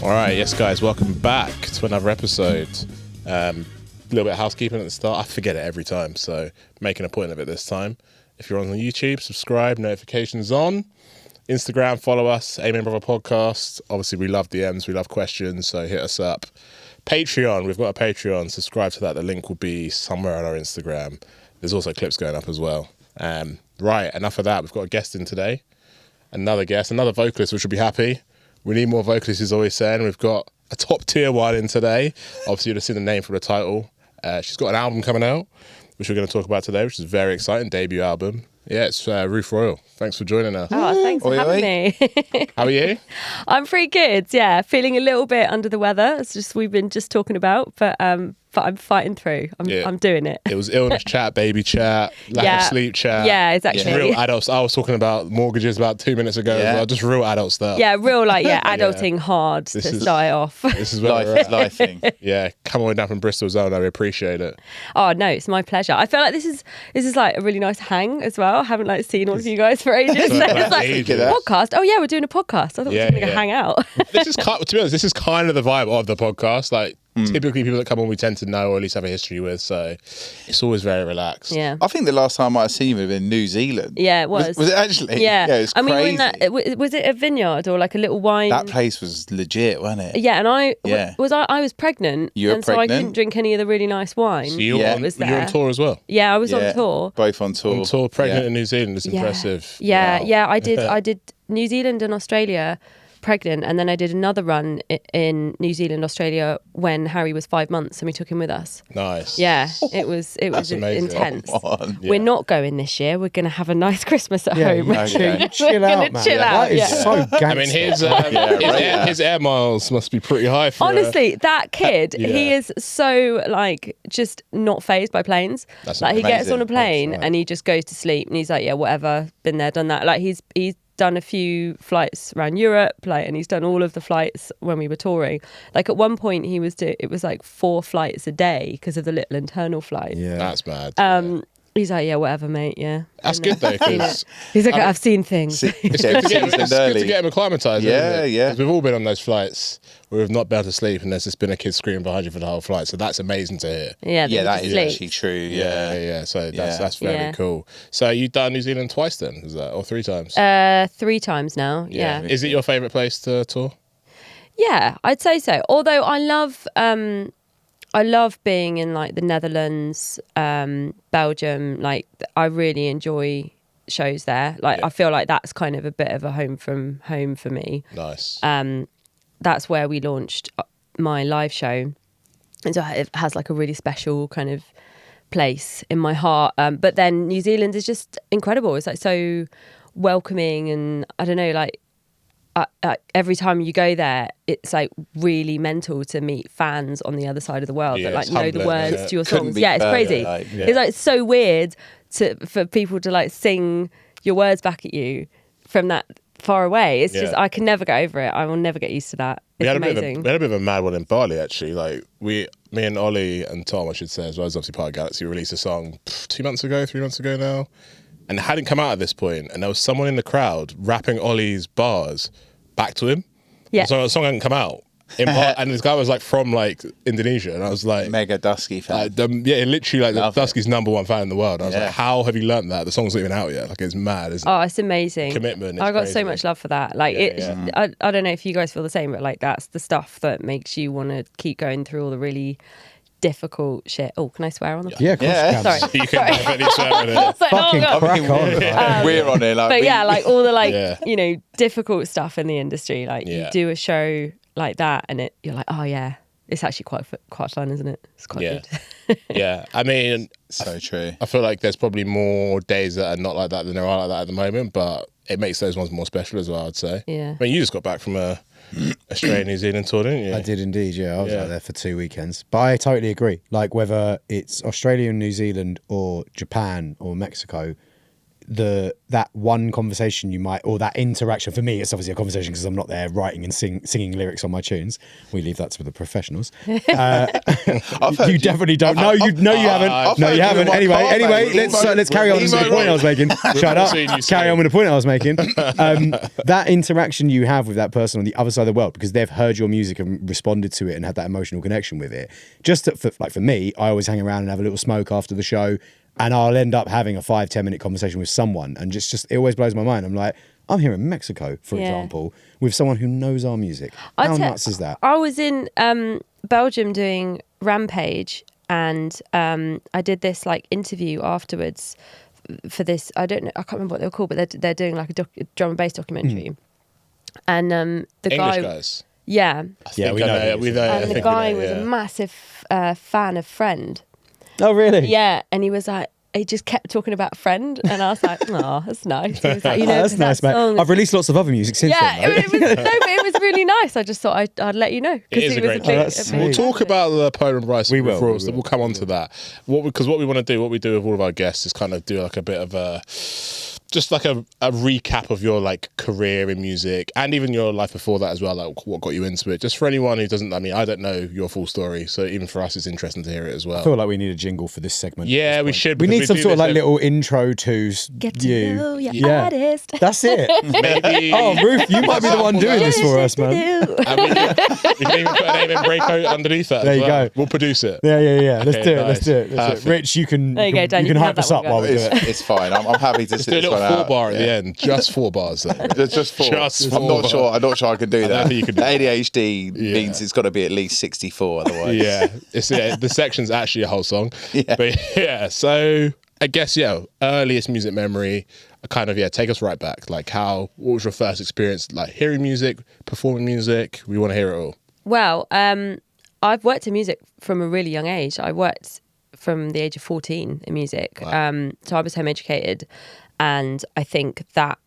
All right, yes, guys, welcome back to another episode. A little bit of housekeeping at the start. I forget it every time, so making a point of it this time. If you're on YouTube, subscribe, notifications on. Instagram, follow us, Amen Brother Podcast. Obviously, we love DMs, we love questions, so hit us up. Patreon, we've got a Patreon. Subscribe to that. The link will be somewhere on our Instagram. There's also clips going up as well. Right, enough of that. We've got a guest in today. Another guest, another vocalist, which will be happy. We need more vocalists, he's always saying. We've got a top tier one in today. Obviously, you'd have seen the name from the title. She's got an album coming out, which we're going to talk about today, which is very exciting. Debut album. Yeah, it's Ruth Royall. Thanks for joining us. Oh, thanks for having me. How are you? I'm pretty good, yeah. Feeling a little bit under the weather. It's just we've been just talking about, but I'm fighting through. I'm doing it. It was illness chat, baby chat, lack of sleep chat. Yeah, exactly. Just real adults. I was talking about mortgages about 2 minutes ago as well. Just real adult stuff. Yeah, real adulting hard to start off. This is where life thing. Yeah, come all the way down from Bristol zone. I appreciate it. Oh no, it's my pleasure. I feel like this is like a really nice hang as well. I haven't seen all of you guys for ages. So it's like podcast. Oh yeah, we're doing a podcast. I thought we were going to hang out. This is to be honest, this is kind of the vibe of the podcast. Like typically people that come on we tend to know or at least have a history with, so it's always very relaxed. Yeah. I think the last time I might have seen you would have been New Zealand. Yeah, it was. Was it actually? Yeah. Yeah, it was crazy. Mean, was it a vineyard or like a little wine? That place was legit, wasn't it? Yeah, and I was pregnant. You were and pregnant? So I couldn't drink any of the really nice wine. So you're on tour as well? Yeah, I was on tour. Both on tour. On tour, pregnant in New Zealand is impressive. Yeah, Wow. yeah, I did New Zealand and Australia pregnant, and then I did another run in New Zealand, Australia when Harry was 5 months and we took him with us. Nice. Yeah, it was intense. We're not going this year. We're going to have a nice Christmas at home. Okay. Chill out, man. Chill out. That is so gangster. I mean, his air miles must be pretty high for honestly, that kid, he is so just not fazed by planes. That's he gets amazing. on a plane and he just goes to sleep and he's like, yeah, whatever, been there, done that. He's done a few flights around Europe, and he's done all of the flights when we were touring. At one point it was 4 flights a day because of the little internal flight. Yeah, that's mad. He's like, yeah, whatever, mate. Yeah, that's good though. He's like, I've seen things. It's good to get him acclimatised. Yeah, yeah. We've all been on those flights where we've not been able to sleep, and there's just been a kid screaming behind you for the whole flight. So that's amazing to hear. Yeah, that is actually true. Yeah. So that's very cool. So you've done New Zealand twice then, is that, or 3 times? 3 times now. Yeah. Is it your favourite place to tour? Yeah, I'd say so. Although I love being in the Netherlands, Belgium. I really enjoy shows there. I feel like that's kind of a bit of a home from home for me. Nice. That's where we launched my live show, and so it has a really special kind of place in my heart. But then New Zealand is just incredible. It's so welcoming, and I don't know, every time you go there, it's really mental to meet fans on the other side of the world that know the words to your songs. Yeah, it's crazy. It's so weird for people to sing your words back at you from that far away. It's just I can never get over it. I will never get used to that. It's amazing. We had a bit of a mad one in Bali actually. Me and Ollie and Tom, I should say, as well as obviously part of Galaxy, released a song 3 months ago now. And it hadn't come out at this point, and there was someone in the crowd rapping Ollie's bars back to him. Yeah. So the song hadn't come out. And this guy was from Indonesia, and I was like, mega Dusky fan. Literally Dusky's #1 fan in the world. I was like, how have you learnt that? The song's not even out yet. It's mad, isn't it? Oh, it's amazing. Commitment. I got so much love for that. I don't know if you guys feel the same, but that's the stuff that makes you want to keep going through all the really difficult shit. Oh, can I swear on the Yeah, of course you can. Sorry. You can definitely swear on it. Fucking crack on. We're on it. But all the difficult stuff in the industry. You do a show like that, and you're like, oh yeah, it's actually quite fun, isn't it? It's quite good. Yeah, I mean, so true. I feel like there's probably more days that are not like that than there are like that at the moment, but it makes those ones more special as well, I'd say. Yeah. I mean, you just got back from a Australia, New Zealand tour, didn't you? I did indeed, yeah. I was out there for 2 weekends. But I totally agree. Whether it's Australia and New Zealand or Japan or Mexico, the that one conversation you might, or that interaction. For me, it's obviously a conversation because I'm not there writing and singing lyrics on my tunes. We leave that to the professionals. You definitely don't. No, you haven't. No, you haven't. Anyway, let's carry on to the point I was making. Shut up. Carry on with the point I was making. That interaction you have with that person on the other side of the world, because they've heard your music and responded to it and had that emotional connection with it. For me, I always hang around and have a little smoke after the show. And I'll end up having a 5-10 minute conversation with someone, and just it always blows my mind. I'm like, I'm here in Mexico, for example, with someone who knows our music. How nuts is that? I was in Belgium doing Rampage, and I did this like interview afterwards for this. I can't remember what they were called, but they're doing like a drum and bass documentary. And the English guy, guys. Yeah, we know. And the guy was a massive fan of Friend. Oh, really? Yeah, and he was like, he just kept talking about Friend, and I was like, oh, that's nice. He was like, that's nice, mate. I've released lots of other music since then. Yeah, it was really nice. I just thought I'd let you know. It is a great tune. We'll talk about the Poland Rice. We will. We'll come on to that. Because what we want to do, what we do with all of our guests, is kind of do like a bit of a recap of your like career in music and even your life before that as well, like what got you into it. Just for anyone who doesn't, I don't know your full story, so even for us it's interesting to hear it as well. I feel like we need a jingle for this segment. Yeah, we should. We need some sort of like little intro to get to know your artist. That's it. Maybe. Oh, Ruth, you might be the one doing this for us, man. And we can even put a name in Breako underneath that. There you go. We'll produce it. Yeah. Let's do it. Nice. Let's do it. Rich, you can. There you go, Dan. You can hype us up while we do it. It's fine. I'm happy to sit Do a this little one 4 out. bar at the end. Just 4 bars though. Just 4. Just I'm not sure I can do that. think you can do ADHD means it's got to be at least 64 otherwise. Yeah, the section's actually a whole song. Yeah. But yeah, so I guess earliest music memory, kind of take us right back. Like what was your first experience like hearing music, performing music? We want to hear it all. Well, I've worked in music from a really young age. I worked from the age of 14 in music. Wow. So I was home educated, and I think that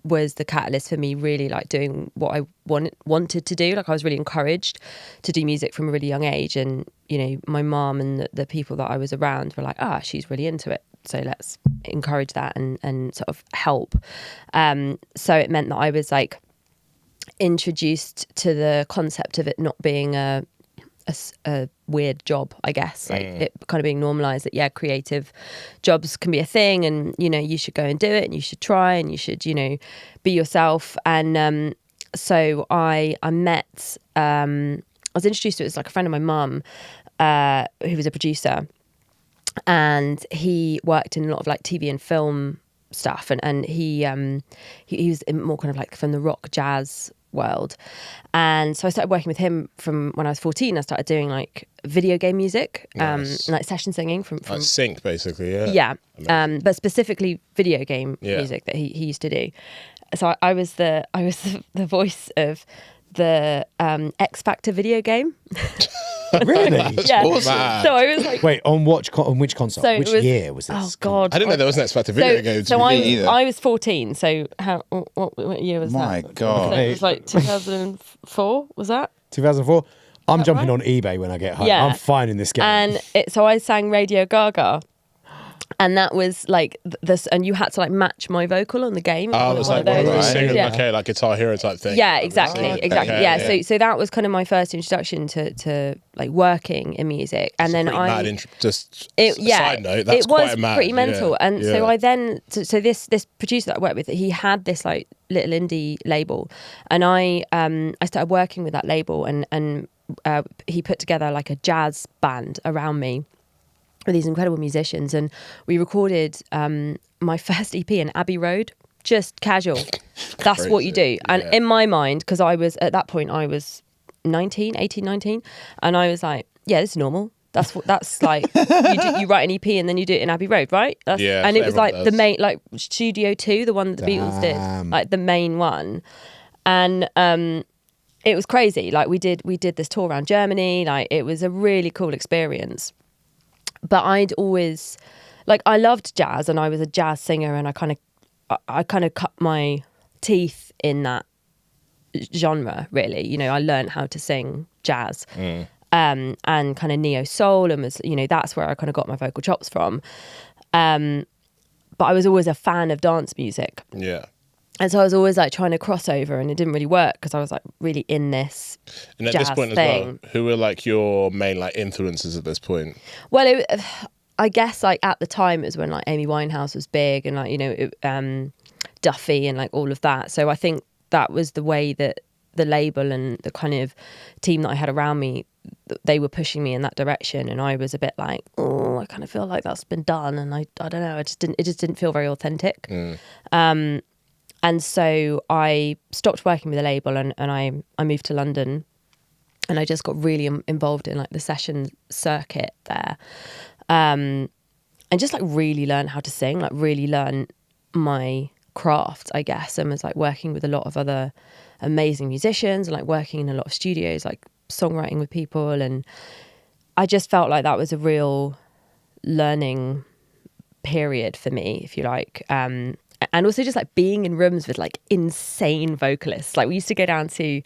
was the catalyst for me really like doing what I wanted to do. Like I was really encouraged to do music from a really young age, and my mom and the people that I was around were like, she's really into it, so let's encourage that and sort of help. So it meant that I was like introduced to the concept of it not being a weird job, I guess, like it kind of being normalized that creative jobs can be a thing, and you should go and do it, and you should try, and you should be yourself. And so I met I was introduced to it as like a friend of my mum who was a producer, and he worked in a lot of like TV and film stuff, and he was more kind of like from the rock jazz world. And so I started working with him from when I was 14. I started doing like video game music, Nice. and like session singing from Like sync basically. yeah, but specifically video game music that he used to do. So I was the voice of the X Factor video game. Really? Yeah. Awesome. So I was like, wait, on which console? So Which year was this? oh god, I didn't know there was an X Factor video game. So either. I was 14. So what year was My that? God. So it was like 2004. Was that? 2004. I'm jumping right? on eBay when I get home. Yeah. I'm finding this game. And so I sang Radio Gaga. And that was like this, and you had to like match my vocal on the game. Oh, it was like one of those singers, Yeah. okay, like Guitar Hero type thing. Yeah, exactly, Okay. exactly. Okay, Yeah. So that was kind of my first introduction to like working in music, and then Side note, that's it was quite mad. pretty mental. Yeah. And so I then so this producer that I worked with, he had this like little indie label, and I started working with that label, and he put together like a jazz band around me with these incredible musicians, and we recorded my first EP in Abbey Road, just casual. That's what you do. And in my mind, because I was at that point I was 18, 19, and I was like, yeah, this is normal. That's like you write an EP and then you do it in Abbey Road, right? And it was like the main, like Studio 2, the one that the Beatles did, like the main one. And it was crazy. Like we did this tour around Germany. Like it was a really cool experience. But I'd always, like, I loved jazz, and I was a jazz singer, and I kind of cut my teeth in that genre, really. I learned how to sing jazz, and kind of neo soul, and was, that's where I kind of got my vocal chops from. But but I was always a fan of dance music. Yeah. And so I was always like trying to cross over, and it didn't really work because I was like really in this And at jazz this point thing. as well, who were like your main like influences at this point? Well, I guess like at the time it was when like Amy Winehouse was big, and like, you know, Duffy and like all of that. So I think that was the way that the label and the kind of team that I had around me, they were pushing me in that direction, and I was a bit like, oh, I kind of feel like that's been done, and I don't know, it just didn't feel very authentic. And so I stopped working with a label, and I moved to London, and I just got really involved in like the session circuit there, and just like really learn how to sing, like really learn my craft, I guess, and was like working with a lot of other amazing musicians and like working in a lot of studios, like songwriting with people. And I just felt like that was a real learning period for me, if you like. And also just like being in rooms with like insane vocalists. Like we used to go down to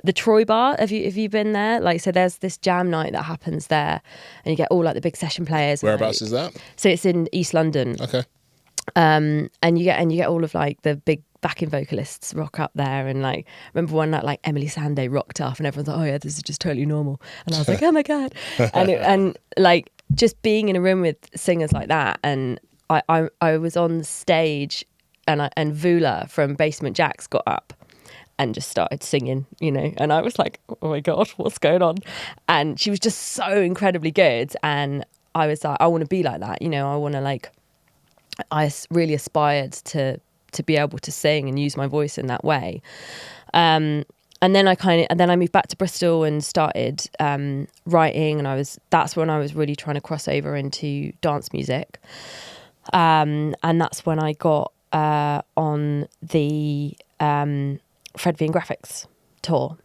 the Troy Bar. Have you been there? Like, so there's this jam night that happens there, and you get all like the big session players. Whereabouts is that? So it's in East London. Okay. And you get all of like the big backing vocalists rock up there, and like remember one night like Emily Sandé rocked up, and everyone's like, oh yeah, this is just totally normal, and I was like, oh my god. and like just being in a room with singers like that, and I was on stage, and Vula from Basement Jaxx got up and just started singing, you know, and I was like, oh my god, what's going on? And she was just so incredibly good, and I was like, I want to be like that, you know, I want to like, I really aspired to be able to sing and use my voice in that way. And then I moved back to Bristol and started writing, and that's when I was really trying to cross over into dance music. And that's when I got on the Fred V and Graphics tour.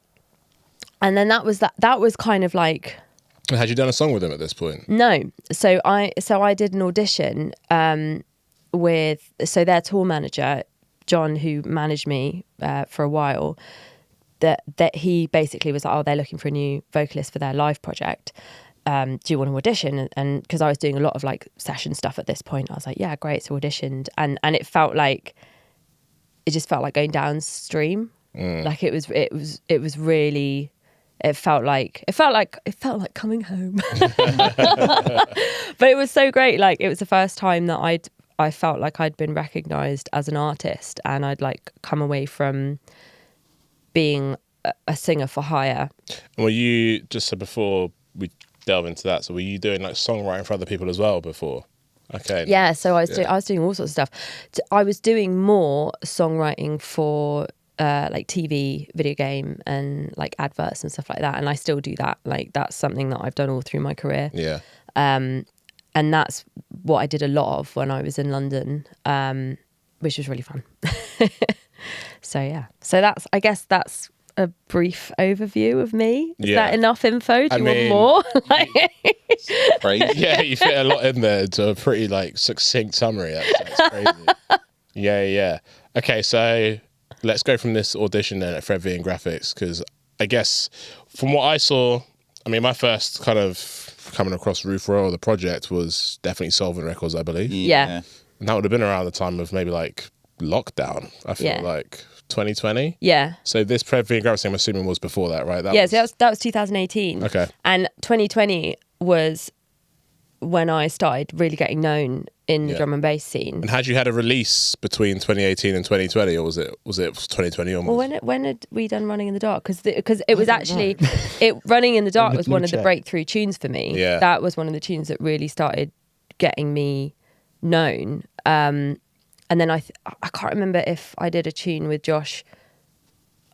And then that was kind of like, Had you done a song with him at this point? no. So I did an audition with their tour manager, Jon, who managed me for a while. That he basically was like, oh, they're looking for a new vocalist for their live project. Do you want to audition? And because I was doing a lot of like session stuff at this point, I was like, yeah, great. So auditioned, and it just felt like going downstream. Like it was really. It felt like coming home. But it was so great. Like it was the first time that I felt like I'd been recognised as an artist, and I'd like come away from being a singer for hire. And were you, just so before we delve into that, so were you doing like songwriting for other people as well before? Okay. Yeah, so I was doing all sorts of stuff. I was doing more songwriting for like TV, video game, and like adverts and stuff like that, and I still do that. Like that's something that I've done all through my career. Yeah. And that's what I did a lot of when I was in London, which was really fun. So yeah, I guess that's a brief overview of me. Is that enough info? Do you want more? Crazy. Yeah, you fit a lot in there to a pretty like succinct summary. That's crazy. Yeah. Okay, so let's go from this audition then at Fred V and Graphics, because I guess from what I saw, I mean, my first kind of coming across Ruth Royall, the project, was definitely Solvent Records, I believe. Yeah. And that would have been around the time of maybe like lockdown, I feel like 2020. Yeah. So this Fred V and Graphics, I'm assuming, was before that, right? So that was 2018. Okay. And 2020 was when I started really getting known in the drum and bass scene. And had you had a release between 2018 and 2020, or was it 2020 onwards? Well, when had we done Running in the Dark? Because it was actually Running in the Dark was one of the breakthrough tunes for me. Yeah. That was one of the tunes that really started getting me known. And then I can't remember if I did a tune with Josh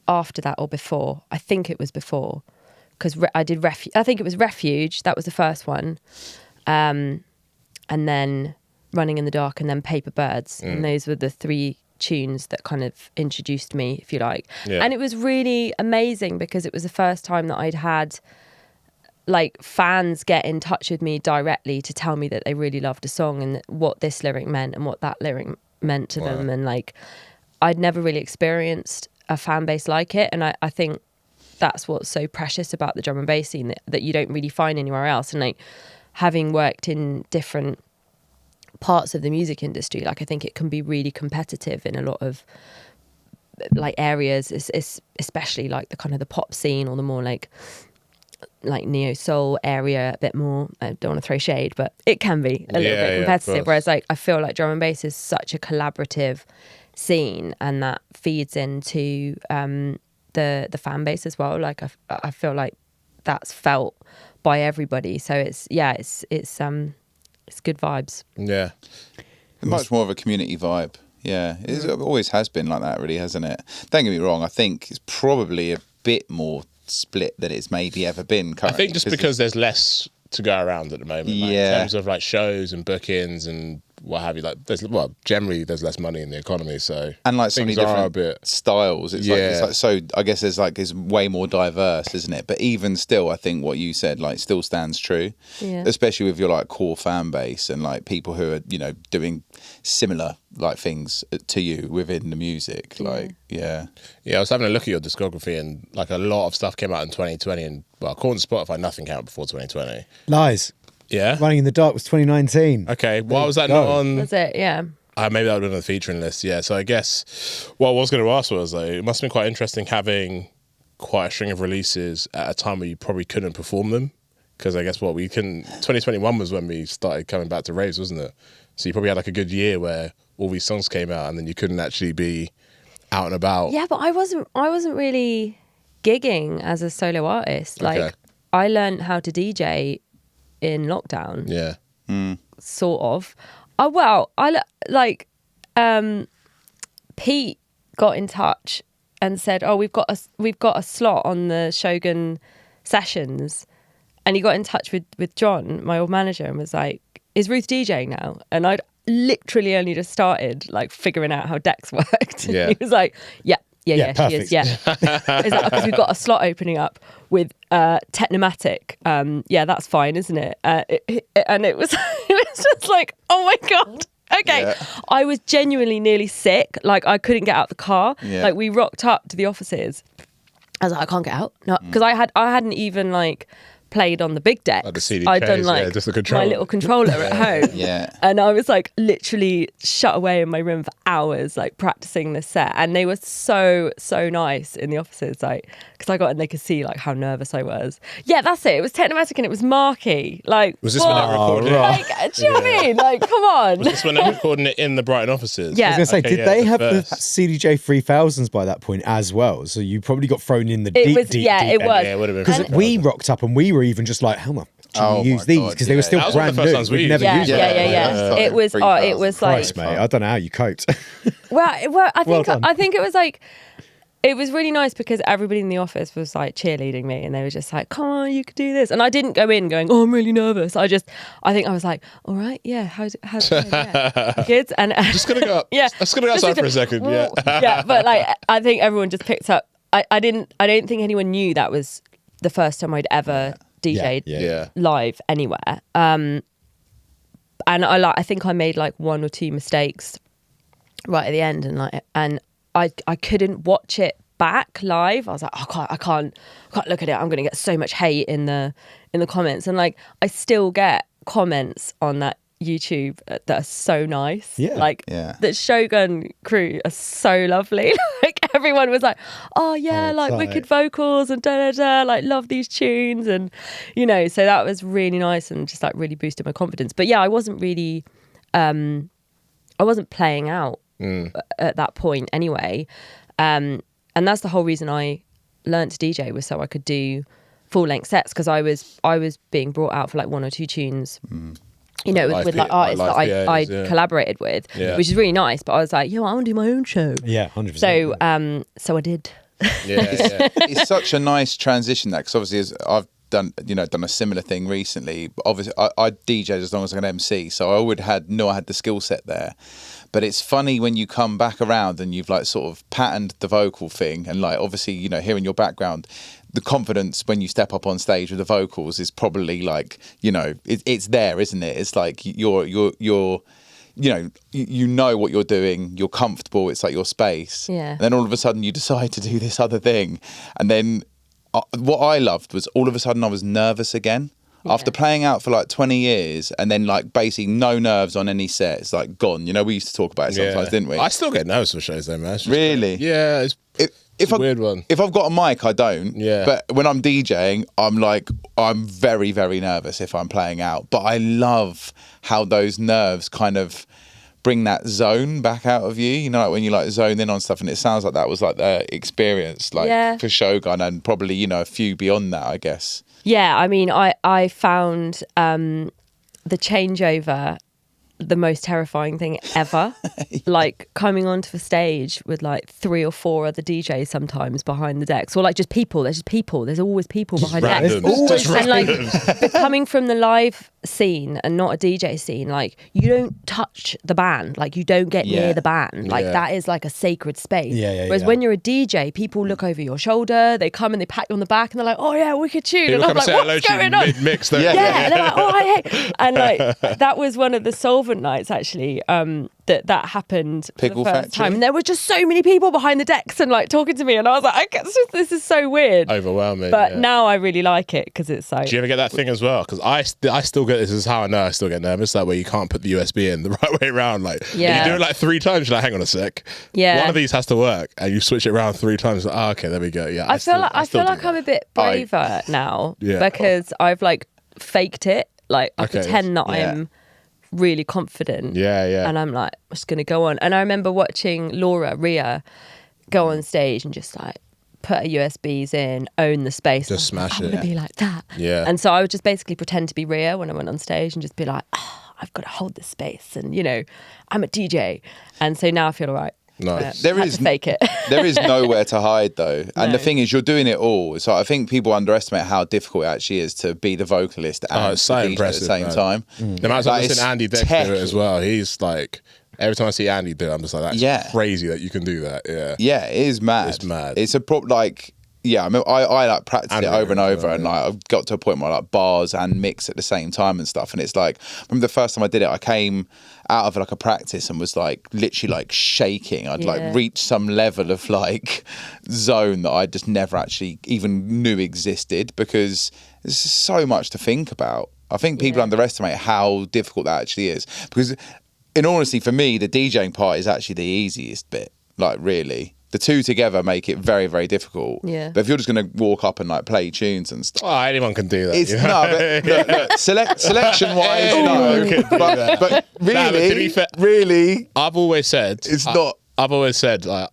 after that or before. I think it was before, because I did I think it was Refuge. That was the first one. And then Running in the Dark, and then Paper Birds. And those were the three tunes that kind of introduced me, if you like. Yeah. And it was really amazing because it was the first time that I'd had like fans get in touch with me directly to tell me that they really loved a song and what this lyric meant and what that lyric meant to them. And like I'd never really experienced a fan base like it, and I think that's what's so precious about the drum and bass scene that you don't really find anywhere else. And like having worked in different parts of the music industry. Like I think it can be really competitive in a lot of like areas, especially like the kind of the pop scene or the more like neo soul area, a bit more. I don't want to throw shade, but it can be a little bit competitive. Whereas like I feel like drum and bass is such a collaborative scene, and that feeds into the fan base as well. Like I feel like that's felt by everybody. So it's good vibes. Yeah, much more of a community vibe. Yeah, it always has been like that, really, hasn't it? Don't get me wrong. I think it's probably a bit more split than it's maybe ever been currently. I think just because there's less to go around at the moment, like, in terms of like shows and bookings and what have you. Like, generally there's less money in the economy, so and like so many different styles. It's like so. I guess it's way more diverse, isn't it? But even still, I think what you said like still stands true, especially with your like core fan base and like people who are doing similar like things to you within the music. Like I was having a look at your discography, and like a lot of stuff came out in 2020, and well, according to Spotify, nothing came out before 2020. Lies. Yeah, Running in the Dark was 2019. Okay, why was that not on? That's it. Yeah. Maybe that would have been on the featuring list. Yeah, so I guess what I was going to ask was, it must have been quite interesting having quite a string of releases at a time where you probably couldn't perform them, because I guess 2021 was when we started coming back to raves, wasn't it? So you probably had like a good year where all these songs came out and then you couldn't actually be out and about. Yeah, but I wasn't really gigging as a solo artist. Like I learned how to DJ in lockdown. Yeah. Sort of. Pete got in touch and said, "Oh, we've got a slot on the Shogun sessions," and he got in touch with Jon, my old manager, and was like, "Is Ruth DJing now?" And I'd literally only just started like figuring out how decks worked. Yeah. He was like, "Yeah, she perfect. is. Yeah." Is that because we've got a slot opening up with Technomatic? Yeah, that's fine, isn't it? And it was just like, oh my God. Okay. Yeah. I was genuinely nearly sick. Like I couldn't get out the car. Yeah. Like we rocked up to the offices. I was like, I can't get out. No, because I hadn't even like played on the big decks. Like the CD I'd done like just the my little controller at home. Yeah. And I was like literally shut away in my room for hours, like practicing this set. And they were so nice in the offices, like, because I got in, they could see like how nervous I was. Yeah, that's it. It was Technomatic and it was Marky. Like, was this when they were recording it? Like, do you know what I mean? Like, come on. Was this when they were recording it in the Brighton offices? Yeah. I was going to say, did they have the CDJ 3000s by that point as well? So you probably got thrown in the deep it was. Yeah, it would have been. Because we rocked up and we were even just like, how much do you use these? Because they were still brand new. We'd never used them. Yeah. It was like, Christ, mate, I don't know how you coped. Well, I think it was like, it was really nice because everybody in the office was like cheerleading me, and they were just like, come on, you could do this. And I didn't go in going, oh, I'm really nervous. I think I was like, all right, yeah, how's it yeah. Kids? And just gonna go up. Yeah. Just gonna go outside for a second. Yeah. Yeah, but like I think everyone just picked up. I don't think anyone knew that was the first time I'd ever DJ'd live anywhere. And I think I made like one or two mistakes right at the end, and I couldn't watch it back live. I was like, I can't look at it. I'm going to get so much hate in the comments. And like, I still get comments on that YouTube that are so nice. Yeah. Like the Shogun crew are so lovely. Like everyone was like, oh yeah, like wicked vocals and like love these tunes. And, so that was really nice and just like really boosted my confidence. But yeah, I wasn't really, I wasn't playing out at that point anyway, and that's the whole reason I learned to DJ, was so I could do full length sets, because I was being brought out for like one or two tunes with like artists that I collaborated with, which is really nice, but I was like, I want to do my own show. 100%. So I did. It's such a nice transition, that, because obviously as I've done a similar thing recently, but obviously I DJed as long as I could MC, so I had the skill set there. But it's funny when you come back around and you've like sort of patterned the vocal thing, and like obviously hearing your background, the confidence when you step up on stage with the vocals is probably like it's there, isn't it? It's like you're you know what you're doing, you're comfortable, it's like your space. Yeah. And then all of a sudden you decide to do this other thing, and then what I loved was all of a sudden I was nervous again. After playing out for like 20 years and then like basically no nerves on any set, it's like gone. You know, we used to talk about it sometimes, didn't we? I still get nervous for shows though, man. It's just Really? crazy. Yeah, it's a weird one. If I've got a mic, I don't. Yeah. But when I'm DJing, I'm very, very nervous if I'm playing out. But I love how those nerves kind of bring that zone back out of you. You know, like when you like zone in on stuff, and it sounds like that was like the experience, like for Shogun, and probably, you know, a few beyond that, I guess. Yeah, I mean, I found the changeover the most terrifying thing ever. Like coming onto the stage with like 3 or 4 other DJs sometimes behind the decks, or like just people. There's just people. There's always people behind decks. Always, and like coming from the live scene and not a DJ scene, like you don't touch the band, like you don't get near the band, like that is like a sacred space. Whereas when you're a DJ, people look over your shoulder, they come and they pat you on the back and they're like, oh yeah, wicked tune. People and I'm like, what's going on? Mid-mix, And they're like, oh hey. And like that was one of the solvent nights actually, that happened for Pickle the first Factory? time, and there were just so many people behind the decks and like talking to me, and I was like, this is so weird, overwhelming. but now I really like it because it's so. Do you ever get that thing as well? Because I still get this. Is how I know I still get nervous. That way you can't put the USB in the right way around. Like if you do it like 3 times, you're like, hang on a sec. Yeah. One of these has to work, and you switch it around 3 times. Like, oh, okay, there we go. Yeah. I feel like I'm a bit braver now because I've like faked it. Like I pretend that I'm really confident. Yeah. And I'm like, I'm just gonna go on. And I remember watching Ria go on stage and just like put her USBs in, own the space. Just smash it. I'm gonna be like that. Yeah. And so I would just basically pretend to be Ria when I went on stage and just be like, I've got to hold this space, and you know, I'm a DJ. And so now I feel all right. Nice. There is to fake it. There is nowhere to hide though, and the thing is, you're doing it all. So I think people underestimate how difficult it actually is to be the vocalist and it's so the DJ impressive, at the same time. No matter Like, I've seen Andy Dex do it as well. He's like, every time I see Andy do it, I'm just like, that's crazy that you can do that. Yeah, it is mad. It's mad. It's a like. Yeah, I mean, I like practiced it over and over, and like I've got to a point where I like bars and mix at the same time and stuff. And it's like, I remember the first time I did it, I came out of like a practice and was like literally like shaking. I'd like reached some level of like zone that I just never actually even knew existed, because there's so much to think about. I think people underestimate how difficult that actually is, because in honesty, for me, the DJing part is actually the easiest bit. Like really. The two together make it very, very difficult. Yeah. But if you're just going to walk up and like play tunes and stuff, anyone can do that. It's but selection wise, no. But really, to be fair, really, I've always said it's not. I've always said like,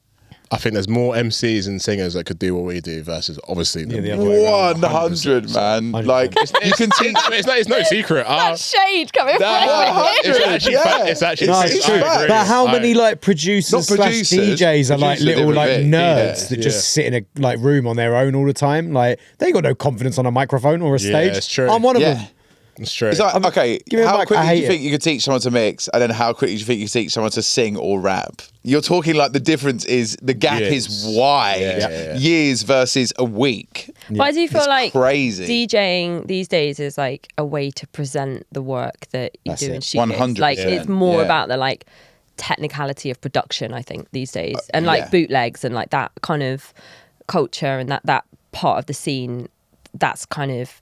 I think there's more MCs and singers that could do what we do versus obviously the other way around. 100, man. Like you can teach. It's no secret. That shade coming from it's actually it's true. But how many like producers slash DJs are like little like nerds that just sit in a like room on their own all the time? Like they got no confidence on a microphone or a stage. It's true. I'm one of them. It's true. It's like, okay, how quickly do you think it. you could teach someone to mix, and then how quickly do you think you could teach someone to sing or rap? You're talking like the difference is, the gap is wide. Years versus a week. But I do feel like crazy. DJing these days is like a way to present the work that you do in studios. 100%. Like it's more about the like technicality of production, I think, these days. And like bootlegs and like that kind of culture and that part of the scene, that's kind of,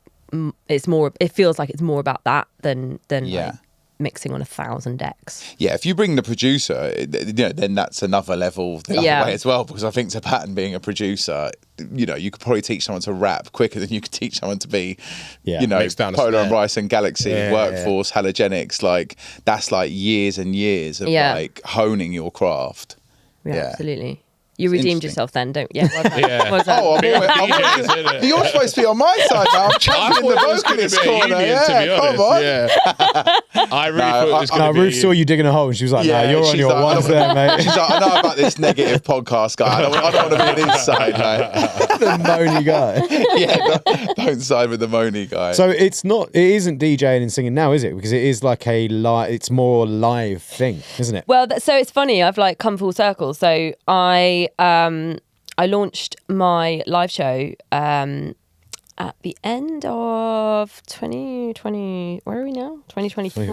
it's more, it feels like it's more about that than like mixing on 1,000 decks. Yeah, if you bring the producer, you know, then that's another level the other way as well, because I think to Patton being a producer, you know, you could probably teach someone to rap quicker than you could teach someone to be, you know, Polar and Rice and Galaxy, Workforce, Halogenics. Like that's like years and years of like honing your craft. Yeah, absolutely. You redeemed yourself then, don't you? Yeah. Well done. Oh, you're supposed to be on my side now. I'm champion the vocalist corner. Come on. I really thought it was going to be Ruth saw you digging a hole and she was like, no, you're on your ones there, mate. She's like, I know about this negative podcast guy. I don't want to be on his side, mate. The moany guy. Don't side with the moany guy. So it isn't DJing and singing now, is it? Because it is like it's more live thing, isn't it? Well, so it's funny. I've like come full circle. So I launched my live show at the end of 2020. Where are we now? 2023.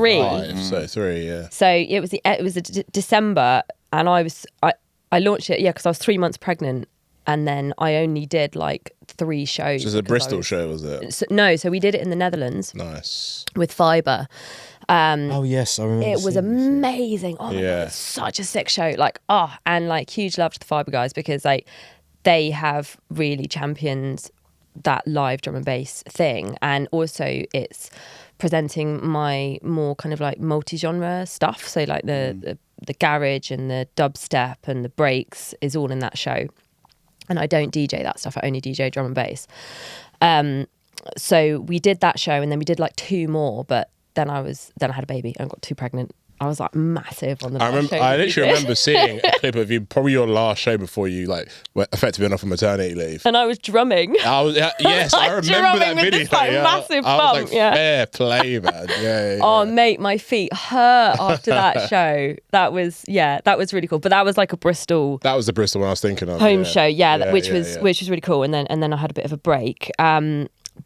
So 3, yeah. So it was December, and I launched it because I was 3 months pregnant and then I only did like 3 shows. It was a Bristol show, was it? So we did it in the Netherlands. Nice. With Fibre. Oh yes, I remember. It was amazing. Oh my Yeah. God, it's such a sick show. Like, and like huge love to the Fibre guys, because like they have really championed that live drum and bass thing, and also it's presenting my more kind of like multi-genre stuff. So like the garage and the dubstep and the breaks is all in that show. And I don't DJ that stuff. I only DJ drum and bass. So we did that show, and then we did like 2 more, but then I had a baby and got too pregnant. I was like massive on the last show. I literally remember seeing a clip of you, probably your last show before you like were effectively went off on maternity leave. And I was drumming. Yes, I remember that drumming with video. this, like, massive I was bump, like, yeah. fair play, man. Yeah. Oh, mate, my feet hurt after that show. That was really cool. But that was like a Bristol That was the Bristol one I was thinking of. home show, which was really cool. And then I had a bit of a break.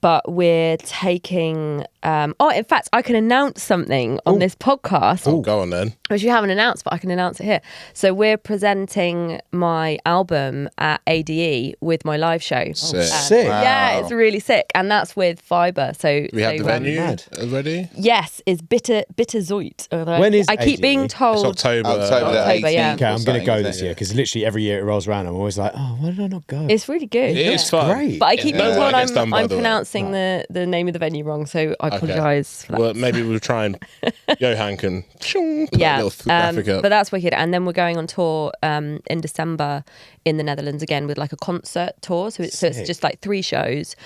But we're taking. In fact, I can announce something on this podcast. Oh, go on then. Which you haven't announced, but I can announce it here. So we're presenting my album at ADE with my live show. Sick. Sick. Wow. Yeah, it's really sick, and that's with Fibre. So We have the venue mad. already? Yes, is Bitter Zoit. When is I keep ADE? being It's told October. the October, 18th yeah. Okay, I'm going to go or this something, year because literally every year it rolls around, I'm always like, oh, why did I not go? It's really good. It is fun. great. But I keep being No told work gets done, by I'm the way. pronouncing the name of the venue wrong, so I apologise for that. Well, maybe we'll try and Johan can put a little graphic up. But that's wicked. And then we're going on tour in December in the Netherlands again with like a concert tour. So it's just like 3 shows.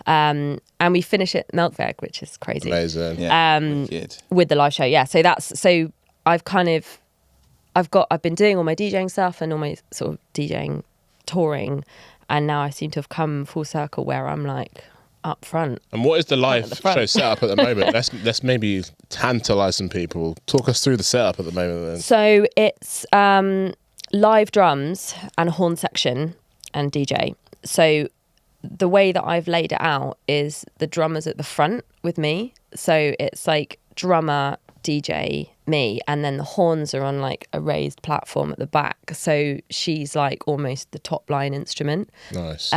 And we finish at Melkweg, which is crazy. Amazing. Yeah, wicked. With the live show. Yeah. So I've been doing all my DJing stuff and all my sort of DJing touring. And now I seem to have come full circle where I'm like up front. And what is the live front. show setup at the moment? Let's maybe tantalise some people. Talk us through the setup at the moment then. So it's live drums and a horn section and DJ. So the way that I've laid it out is the drummer's at the front with me. So it's like drummer, DJ, me, and then the horns are on like a raised platform at the back. So she's like almost the top line instrument. Nice.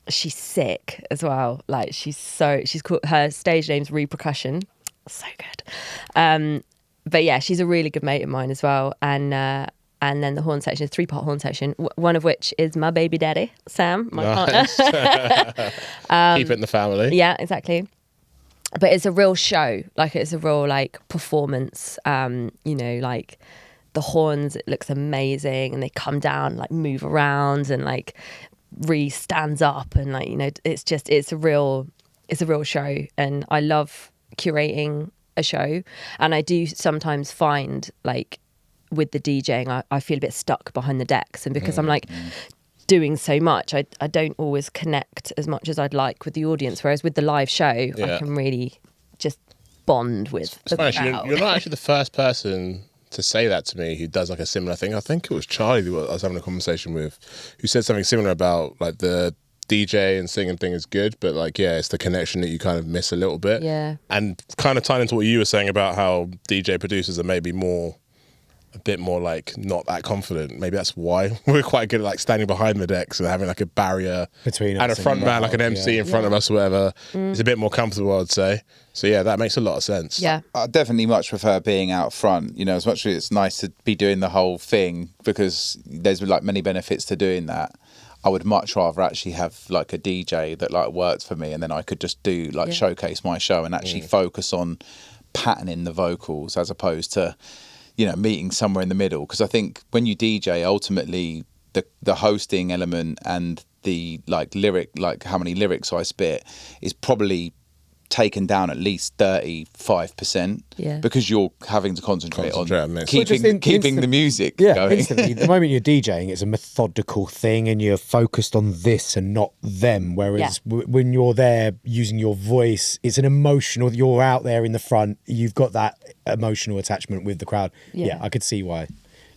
She's sick as well. Like she's called, her stage name's Repercussion. So good. But yeah, she's a really good mate of mine as well. And then the horn section is 3-part horn section, one of which is my baby daddy, Sam, my partner. Keep it in the family. Yeah, exactly. But it's a real show. Like it's a real like performance. Like the horns, it looks amazing, and they come down, like move around, and like Ree stands up, and like it's a real show. And I love curating a show, and I do sometimes find like with the DJing I feel a bit stuck behind the decks, and because I'm like doing so much, I don't always connect as much as I'd like with the audience, whereas with the live show I can really just bond with the It's funny, crowd. you're not actually the first person to say that to me who does like a similar thing. I think it was Charlie who I was having a conversation with, who said something similar about like the DJ and singing thing is good, but like it's the connection that you kind of miss a little bit. Yeah. And kind of tying into what you were saying about how DJ producers are maybe a bit more like not that confident. Maybe that's why we're quite good at like standing behind the decks and having like a barrier Between and us a front and man, like an MC in front of us or whatever. It's a bit more comfortable, I'd say. So yeah, that makes a lot of sense. Yeah. I definitely much prefer being out front, as much as it's nice to be doing the whole thing because there's like many benefits to doing that. I would much rather actually have like a DJ that like works for me, and then I could just do like showcase my show and actually focus on patterning the vocals as opposed to meeting somewhere in the middle. Because I think when you DJ, ultimately the hosting element and the how many lyrics I spit is probably taken down at least 35%. Yeah. Because you're having to concentrate on mix. keeping the music Yeah, going. instantly. The moment you're DJing, it's a methodical thing and you're focused on this and not them. Whereas when you're there using your voice, it's an emotional, you're out there in the front, you've got that emotional attachment with the crowd. Yeah, I could see why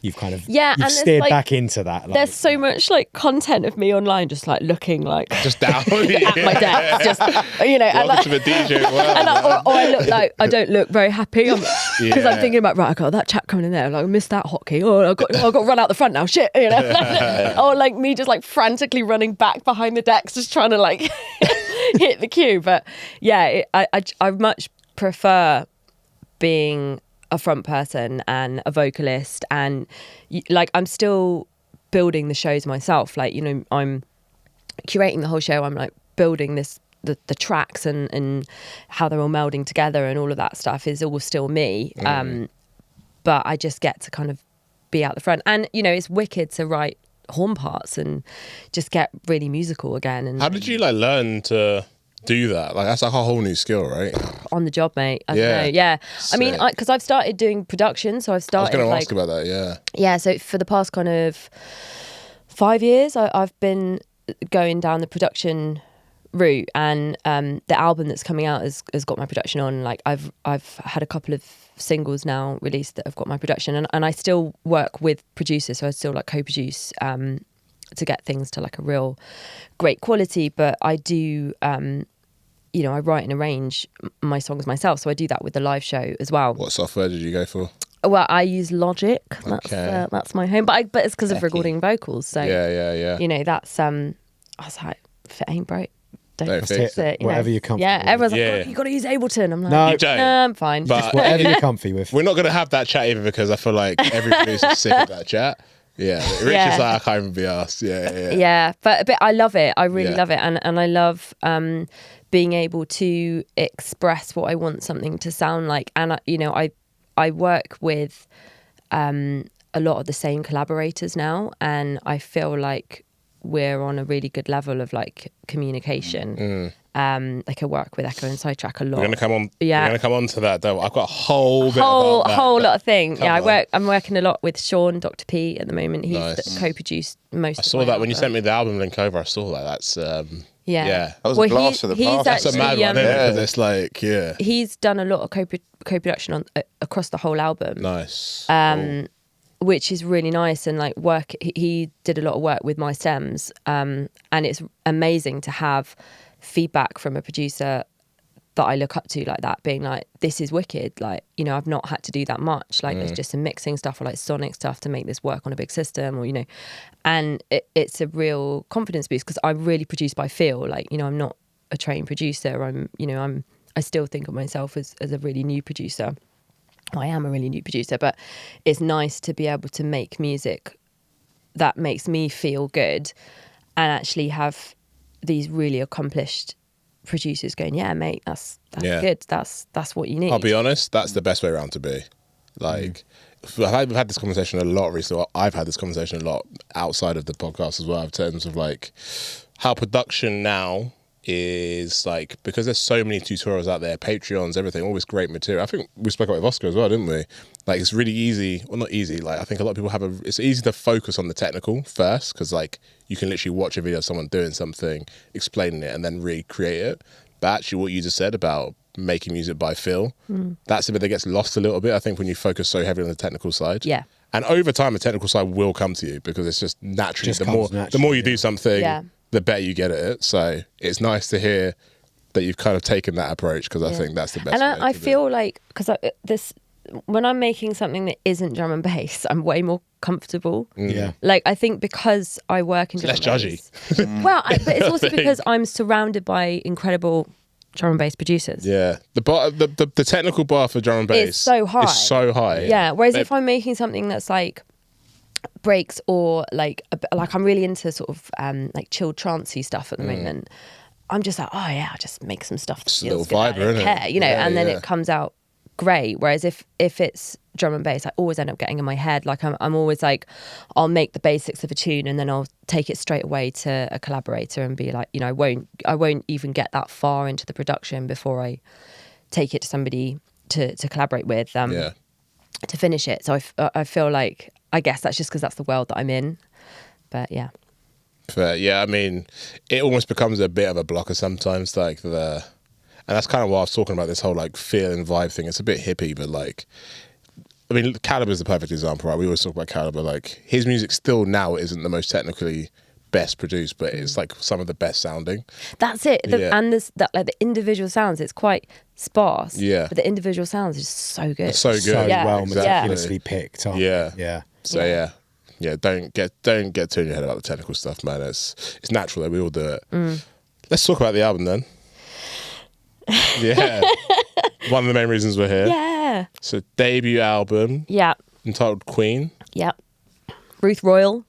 you've kind of Yeah, you've and there's, steered like, back into that. Like, There's so much like content of me online, just like looking like Just down. at my desk, just and Welcome like, to the DJ world. and or I look like I don't look very happy because I'm thinking about, right, I got that chat coming in there, like I missed that hotkey, I've got to run out the front now, shit, or like me just like frantically running back behind the decks, just trying to like hit the cue. But yeah, I much prefer being a front person and a vocalist, and like I'm still building the shows myself, like, you know, I'm curating the whole show, I'm like building the tracks and how they're all melding together, and all of that stuff is all still me. But I just get to kind of be out the front, and you know, it's wicked to write horn parts and just get really musical again. And How did you like learn to do that? Like that's like a whole new skill, right? on the job, mate. I Yeah. don't know. Yeah. I mean, Sick. because I've started doing production, so I've I was started going to like ask about that. Yeah. yeah. So for the past kind of 5 years, I've been going down the production route, and the album that's coming out has got my production on. Like I've had a couple of singles now released that have got my production, and I still work with producers, so I still like co-produce to get things to like a real great quality. But I do you know, I write and arrange my songs myself, so I do that with the live show as well. What software did you go for? Well, I use Logic. Okay. That's my home, but it's because of recording vocals. So Yeah. you know, that's I was like, if it ain't broke, don't Don't fix fix it. You Whatever know? you're comfortable Yeah, with. everyone's like, Yeah. "God, you got to use Ableton." I'm like, No. You don't. no, I'm fine. But whatever you're comfy with. we're not going to have that chat either, because I feel like every producer's sick of that chat. Yeah. Rich Yeah. is like, I can't even be asked. Yeah. Yeah, but I love it. I really Yeah. love it, and I love being able to express what I want something to sound like. And you know, I work with a lot of the same collaborators now, and I feel like we're on a really good level of like communication. Like I work with Echo and Sidetrack a lot. We're going to come on. Yeah. We're going to come on to that, though. I've got a whole bit whole about that, whole but lot of things. Yeah, come on. I'm working a lot with Sean, Dr. P at the moment. He's Nice. co-produced most. I saw that when you sent me the album link over. I saw that. That's Yeah. That was a blast for the past. That's a mad one, isn't it? Yeah. Because it's like, yeah, He's done a lot of co-production on across the whole album. nice. Which is really nice, and like he did a lot of work with my stems, and it's amazing to have feedback from a producer that I look up to like that, being like, this is wicked, like, you know, I've not had to do that much, like there's just some mixing stuff or like sonic stuff to make this work on a big system, or you know, and it's a real confidence boost, because I really produce by feel. Like, you know, I'm not a trained producer, I still think of myself as a really new producer. I am a really new producer, but it's nice to be able to make music that makes me feel good, and actually have these really accomplished producers going, yeah, mate, that's Yeah. good. That's what you need. I'll be honest, that's the best way around to be. Like, we've had this conversation a lot recently. I've had this conversation a lot outside of the podcast as well, in terms of like how production now is like, because there's so many tutorials out there, Patreons, everything, all this great material. I think we spoke about it with Oscar as well, didn't we? Like, it's really easy. Well, not easy. Like, I think a lot of people it's easy to focus on the technical first, because like you can literally watch a video of someone doing something, explaining it, and then recreate it. But actually, what you just said about making music by feel, that's the bit that gets lost a little bit, I think, when you focus so heavily on the technical side. Yeah. And over time, the technical side will come to you, because it's just naturally, Just the comes more naturally, you do something, Yeah. the better you get at it. So it's nice to hear that you've kind of taken that approach, because I think that's the best And way I to do feel like, because when I'm making something that isn't drum and bass, I'm way more comfortable. Yeah. Like, I think because I work in drum less and judgy. bass- well, but it's also because I'm surrounded by incredible drum and bass producers. Yeah, the technical bar for drum and bass It's so high. Is so high. Yeah. Whereas They- if I'm making something that's like breaks, or like I'm really into sort of like chill trancey stuff at the moment, I'm just like, oh yeah, I'll just make some stuff that Just a feels little good. I viber, don't innit? care, you know, Yeah, and then yeah. it comes out great. Whereas if it's drum and bass, I always end up getting in my head. Like I'm always like, I'll make the basics of a tune and then I'll take it straight away to a collaborator and be like, you know, I won't even get that far into the production before I take it to somebody to collaborate with yeah. to finish it. So I feel like, I guess that's just because that's the world that I'm in. But yeah. Fair. Yeah, I mean, it almost becomes a bit of a blocker sometimes, like and that's kind of why I was talking about this whole like feel and vibe thing. It's a bit hippie, but like I mean, Caliber's the perfect example, right? We always talk about Caliber. Like, his music still now isn't the most technically best produced, but it's like some of the best sounding. That's it. And there's that, like the individual sounds, it's quite sparse. Yeah. But the individual sounds is so good. It's so good. So Yeah. well Exactly. meticulously picked up. Yeah. Yeah. So yeah, don't get too in your head about the technical stuff, man. It's natural that we all do it. Let's talk about the album then. Yeah. One of the main reasons we're here. Yeah. So debut album Yeah. entitled Queen. Yeah. Ruth Royall,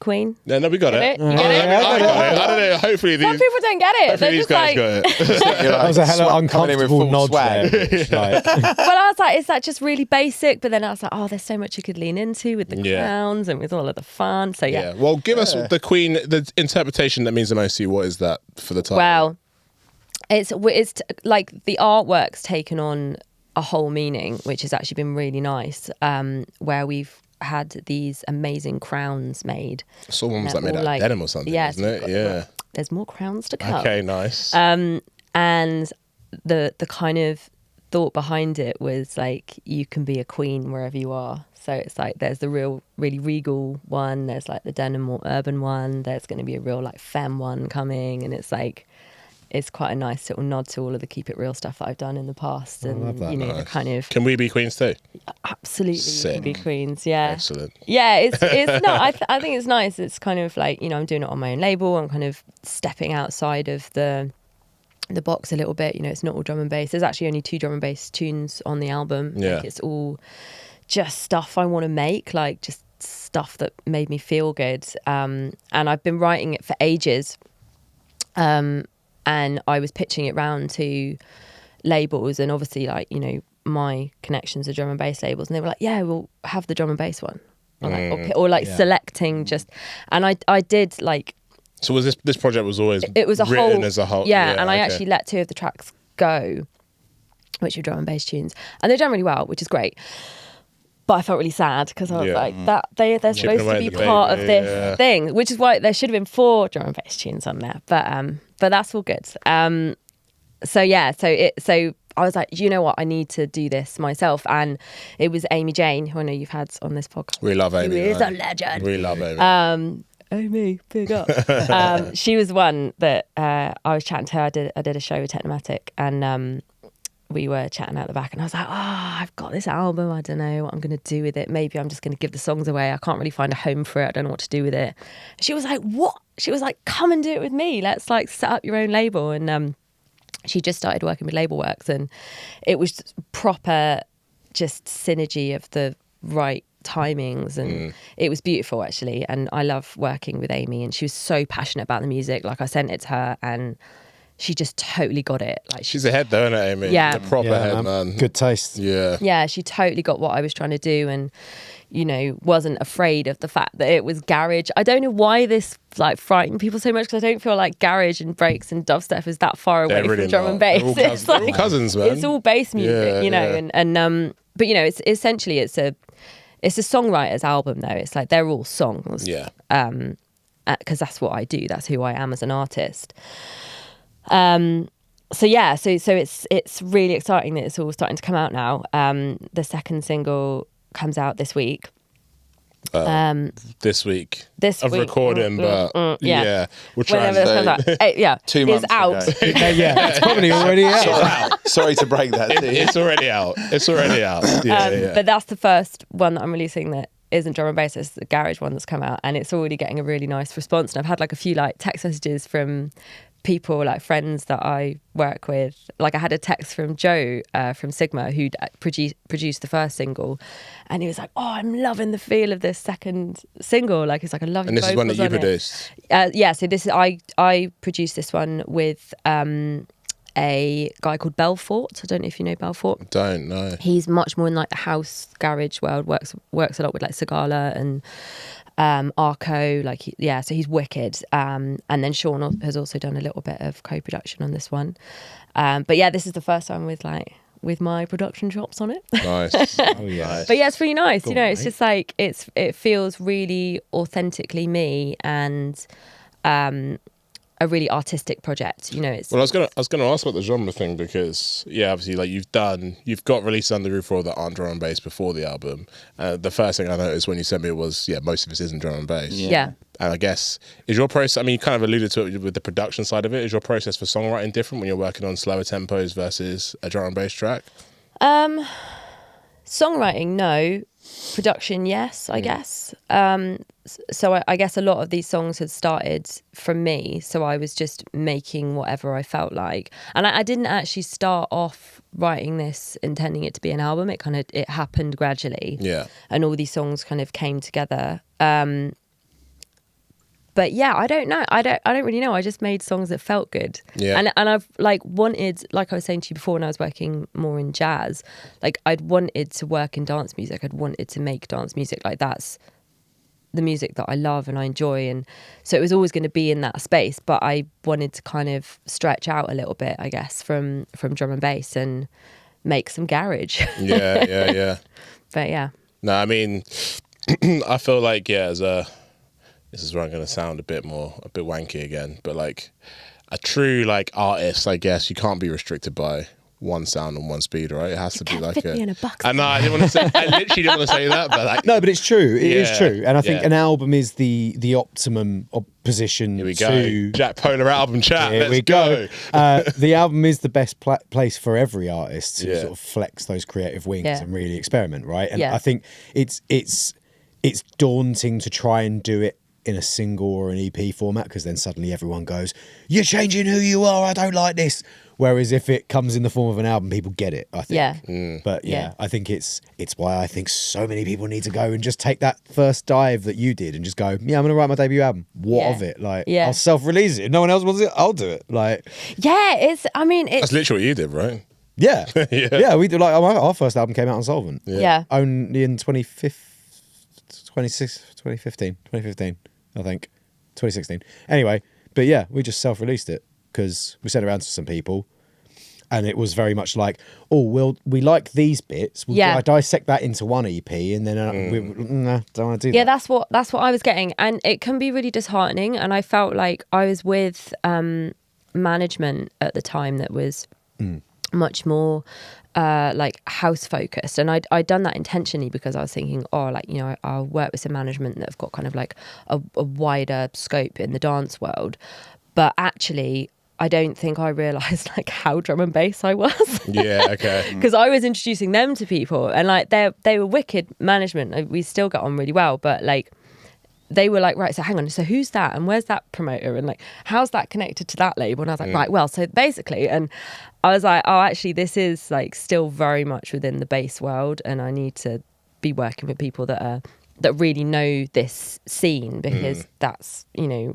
Queen. No, we got Get it. it? You get it? I got it. I don't know. Hopefully Some these people don't get it. They're these just guys like, got it. That was a hell of Coming in with uncomfortable full nod swag. there. Which, like, well, I was like, is that just really basic? But then I was like, oh, there's so much you could lean into with the crowns and with all of the fun. So yeah. Well, give us the Queen, the interpretation that means the most to you. What is that for the title? Well, it's like the artwork's taken on a whole meaning, which has actually been really nice. Where we've had these amazing crowns made. I saw one was like They're made all out of denim or something, yes, isn't it? Yeah. There's more crowns to come. Okay, nice. And the kind of thought behind it was like, you can be a queen wherever you are. So it's like there's the really regal one, there's like the denim or urban one, there's going to be a real like femme one coming, and it's like it's quite a nice little nod to all of the Keep It Real stuff that I've done in the past. And love that. you know, the kind of Can we be queens too? absolutely Sick. be queens, yeah. Excellent. Yeah, it's no, I think it's nice. It's kind of like, you know, I'm doing it on my own label. I'm kind of stepping outside of the box a little bit. You know, it's not all drum and bass. There's actually only 2 drum and bass tunes on the album. Yeah. Like, it's all just stuff I want to make, like just stuff that made me feel good. And I've been writing it for ages. And I was pitching it round to labels, and obviously, like, you know, my connections are drum and bass labels, and they were like, yeah, we'll have the drum and bass one. Or selecting just, and I did like. So was this project was always It was a written whole, as a whole? yeah, and I okay. actually let 2 of the tracks go, which were drum and bass tunes, and they've done really well, which is great. But I felt really sad because I was like, that they're supposed to be part of this thing, which is why there should have been 4 drum and bass tunes on there. But that's all good. So I was like, you know what, I need to do this myself. And it was Amy Jane, who I know you've had on this podcast. We love Amy. Who is a legend. We love Amy. Amy, big up. She was one that I was chatting to her. I did a show with Technomatic, and we were chatting out the back, and I was like, I've got this album, I don't know what I'm going to do with it. Maybe I'm just going to give the songs away. I can't really find a home for it. I don't know what to do with it. She was like, what? She was like, come and do it with me. Let's like set up your own label. And she just started working with Label Works, and it was proper just synergy of the right timings, and it was beautiful actually. And I love working with Amy, and she was so passionate about the music. Like, I sent it to her, and she just totally got it. Like, She's a head though, isn't it, Amy? Yeah. She's a proper head, man. Good taste. Yeah. yeah, she totally got what I was trying to do, and you know, wasn't afraid of the fact that it was garage. I don't know why this like frightened people so much, because I don't feel like garage and breaks and dubstep is that far away really from drum not. and bass. They're all cousins, man. It's all bass music, Yeah, you know. yeah. And but you know, it's essentially it's a songwriter's album though. It's like they're all songs. Yeah. Because that's what I do. That's who I am as an artist. So it's really exciting that it's all starting to come out now. The second single comes out this week. This week. This of week. recording, but yeah, we'll try Whenever and this comes out. Yeah, 2 months it's out. ago. Yeah, it's probably already out. Sorry to break that to you. It's already out. It's already out. Yeah. But that's the first one that I'm releasing that isn't drum and bass. It's the garage one that's come out, and it's already getting a really nice response. And I've had like a few like text messages from people, like friends that I work with. Like, I had a text from Joe from Sigma, who'd produced the first single, and he was like, oh, I'm loving the feel of this second single. Like, it's like, I love. And this is one that you produced. Yeah, so this is I produced this one with a guy called Belfort. I don't know if you know Belfort. Don't know. He's much more in like the house garage world. Works a lot with like Sagala and Arco. Like, so he's wicked. And then Sean has also done a little bit of co-production on this one. But yeah, this is the first time with my production chops on it. Nice. Oh yeah. But yeah, it's really nice. Cool, you know, it's mate. just like it feels really authentically me, and a really artistic project. You know, it's Well, I was gonna ask about the genre thing because obviously like you've got releases under the roof that aren't drum and bass before the album. The first thing I noticed when you sent me was most of it isn't drum and bass. yeah. And I guess is your process. I mean, you kind of alluded to it with the production side of it. Is your process for songwriting different when you're working on slower tempos versus a drum and bass track? Songwriting, no. Production, yes, I guess. So I guess a lot of these songs had started from me. So I was just making whatever I felt like. And I didn't actually start off writing this intending it to be an album. It happened gradually. Yeah. And all these songs kind of came together. But yeah, I don't know. I don't really know. I just made songs that felt good. Yeah. And I've wanted, like I was saying to you before when I was working more in jazz, I'd wanted to work in dance music. I'd wanted to make dance music. That's the music that I love and I enjoy. And so it was always going to be in that space, but I wanted to kind of stretch out a little bit, I guess, from drum and bass and make some garage. Yeah. But yeah. No, I mean, I feel like this is where I'm going to sound a bit wanky again, but a true artist, I guess you can't be restricted by one sound and one speed, right? It has to be fit me in a box. I know, I literally didn't want to say that, but No, but it's true. It is true, and I think yeah. an album is the optimum position. Here we go. To Jack Pola album chat. Here Let's we go. The album is the best place for every artist to Yeah. sort of flex those creative wings Yeah. and really experiment, right? And Yeah. I think it's daunting to try and do it in a single or an EP format because then suddenly everyone goes, "You're changing who you are. I don't like this." Whereas if it comes in the form of an album, people get it, I think. Yeah. But Yeah. I think it's why I think so many people need to go and just take that first dive that you did and just go, yeah, I'm going to write my debut album. What Yeah. of it? Yeah. I'll self-release it. If no one else wants it, I'll do it. Yeah, it's That's literally what you did, right? Yeah. Yeah. Yeah, we do. Our first album came out on Solvent. yeah. Only in 2015, I think. 2016. Anyway, but yeah, we just self-released it because we sent it around to some people and it was very much like, we like these bits. We'll dissect that into one EP and then don't want to do that. Yeah, that's what I was getting. And it can be really disheartening. And I felt like I was with management at the time that was much more house focused, and I'd done that intentionally because I was thinking, I'll work with some management that have got kind of a wider scope in the dance world. But actually, I don't think I realised how drum and bass I was. Yeah, okay. Because I was introducing them to people, and they were wicked management. We still got on really well, but they were right, so hang on, so who's that and where's that promoter and how's that connected to that label? And I was like, right, well, so basically, and I was like, oh, actually this is still very much within the bass world, and I need to be working with people that really know this scene because that's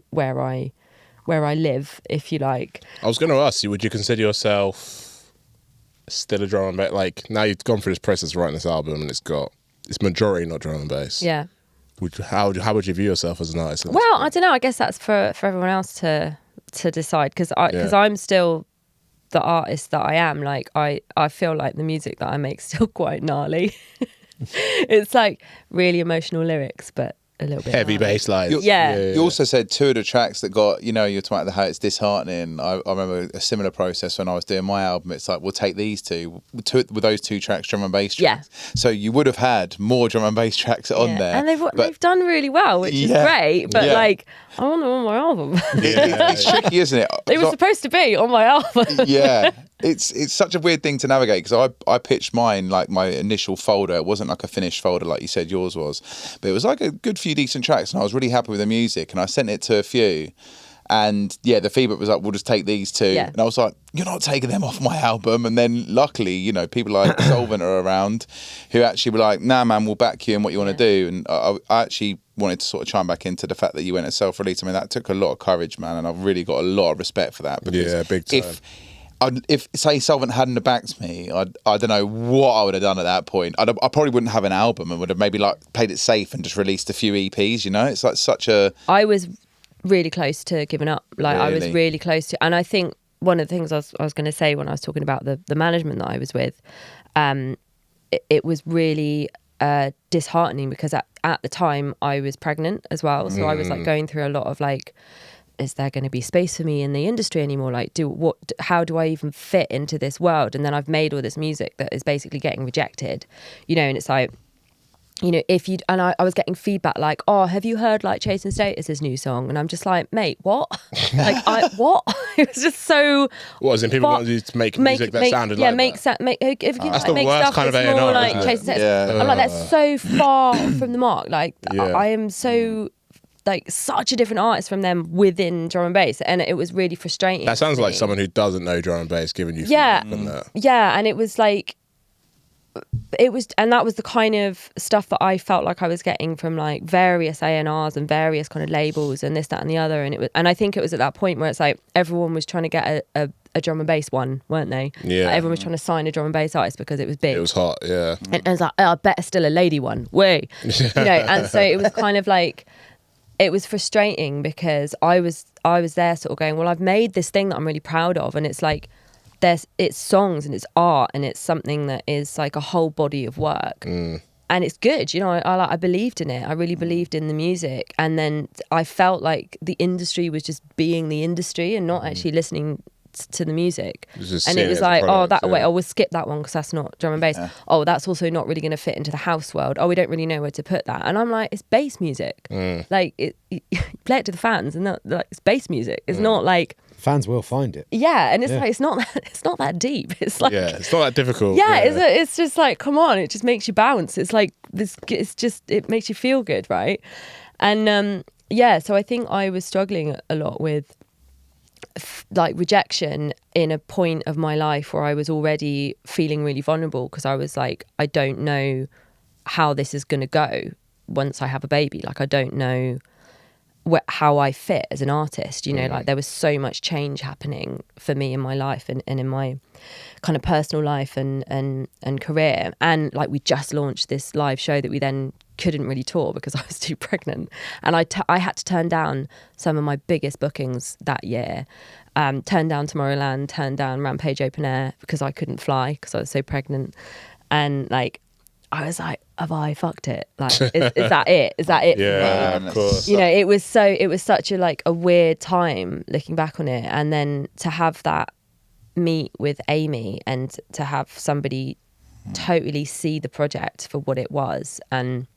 where I live, if you like. I was going to ask you, would you consider yourself still a drum and bass? Now you've gone through this process of writing this album and it's majority not drum and bass. Yeah. How would you view yourself as an artist? Well, I don't know. I guess that's for everyone else to decide because I'm still the artist that I am. I feel like the music that I make is still quite gnarly. It's really emotional lyrics, but a little bit heavy bass lines. Yeah. You also said two of the tracks that got, you're talking about how it's disheartening. I remember a similar process when I was doing my album. It's we'll take these two with those two tracks, drum and bass tracks. Yeah. So you would have had more drum and bass tracks on there. And they've done really well, which is great. But I want them on my album. It's tricky, isn't it? They were supposed to be on my album. Yeah. It's such a weird thing to navigate because I pitched mine, my initial folder. It wasn't a finished folder like you said yours was, but it was a good few decent tracks and I was really happy with the music and I sent it to a few and the feedback was we'll just take these two. Yeah. And I was like, you're not taking them off my album. And then luckily, people like Solvent are around who actually were like, nah man, we'll back you in what you want to do. And I actually wanted to sort of chime back into the fact that you went at self-release. I mean, that took a lot of courage, man, and I've really got a lot of respect for that because big time. if say Solvent hadn't have backed me, I don't know what I would have done at that point. I probably wouldn't have an album and would have maybe played it safe and just released a few EPs. It's such a. I was really close to giving up. I was really close to, and I think one of the things I was going to say when I was talking about the management that I was with, it was really disheartening because at the time I was pregnant as well, so I was going through a lot of is there going to be space for me in the industry anymore? Like, how do I even fit into this world? And then I've made all this music that is basically getting rejected, you know, and it's like, you know, I was getting feedback like, oh, have you heard like Chasing Status's new song? And I'm just like, mate, what? What? It was just so. What, as in people want you to make music that sounded like that? If you that's like, the make worst stuff kind of that's A&R, more like isn't it? Chasing Status. Yeah. I'm like, that's so far from the mark. Like, Yeah. I am so like such a different artist from them within drum and bass, and it was really frustrating. That sounds to like me. someone who doesn't know drum and bass giving you Yeah. feedback on that. Yeah, and it was like. And that was the kind of stuff that I felt like I was getting from like various A&Rs and various kind of labels and this, that, and the other. And I think it was at that point where it's like everyone was trying to get a drum and bass one, weren't they? Yeah. Like everyone was trying to sign a drum and bass artist because it was big. It was hot, yeah. And it's like, I bet still a lady one. Way, you know. And so it was kind of like, it was frustrating because I was there sort of going, well, I've made this thing that I'm really proud of, and it's like. It's songs and it's art and it's something that is like a whole body of work and it's good, you know. I believed in it. I really believed in the music, and then I felt like the industry was just being the industry and not actually listening to the music. And it was like, we'll skip that one because that's not drum and bass. Oh, that's also not really going to fit into the house world. Oh, we don't really know where to put that. And I'm like, it's bass music. Like you play it to the fans, and like it's bass music. It's not like. Fans will find it. Yeah, and it's like it's not that deep. It's like it's not that difficult. Yeah, it's just like, come on, it just makes you bounce. It's like this. It's just, it makes you feel good, right? And so I think I was struggling a lot with like rejection in a point of my life where I was already feeling really vulnerable because I was like, I don't know how this is going to go once I have a baby. Like, I don't know how I fit as an artist, you know. Like, there was so much change happening for me in my life and in my kind of personal life and career. And like, we just launched this live show that we then couldn't really tour because I was too pregnant, and I had to turn down some of my biggest bookings that year. Turned down Tomorrowland, turned down Rampage Open Air because I couldn't fly because I was so pregnant. And like, I was like, have I fucked it? Like, is that it? Is that it? Yeah, for me? of course. You know, it was such a weird time looking back on it. And then to have that meet with Amy and to have somebody totally see the project for what it was and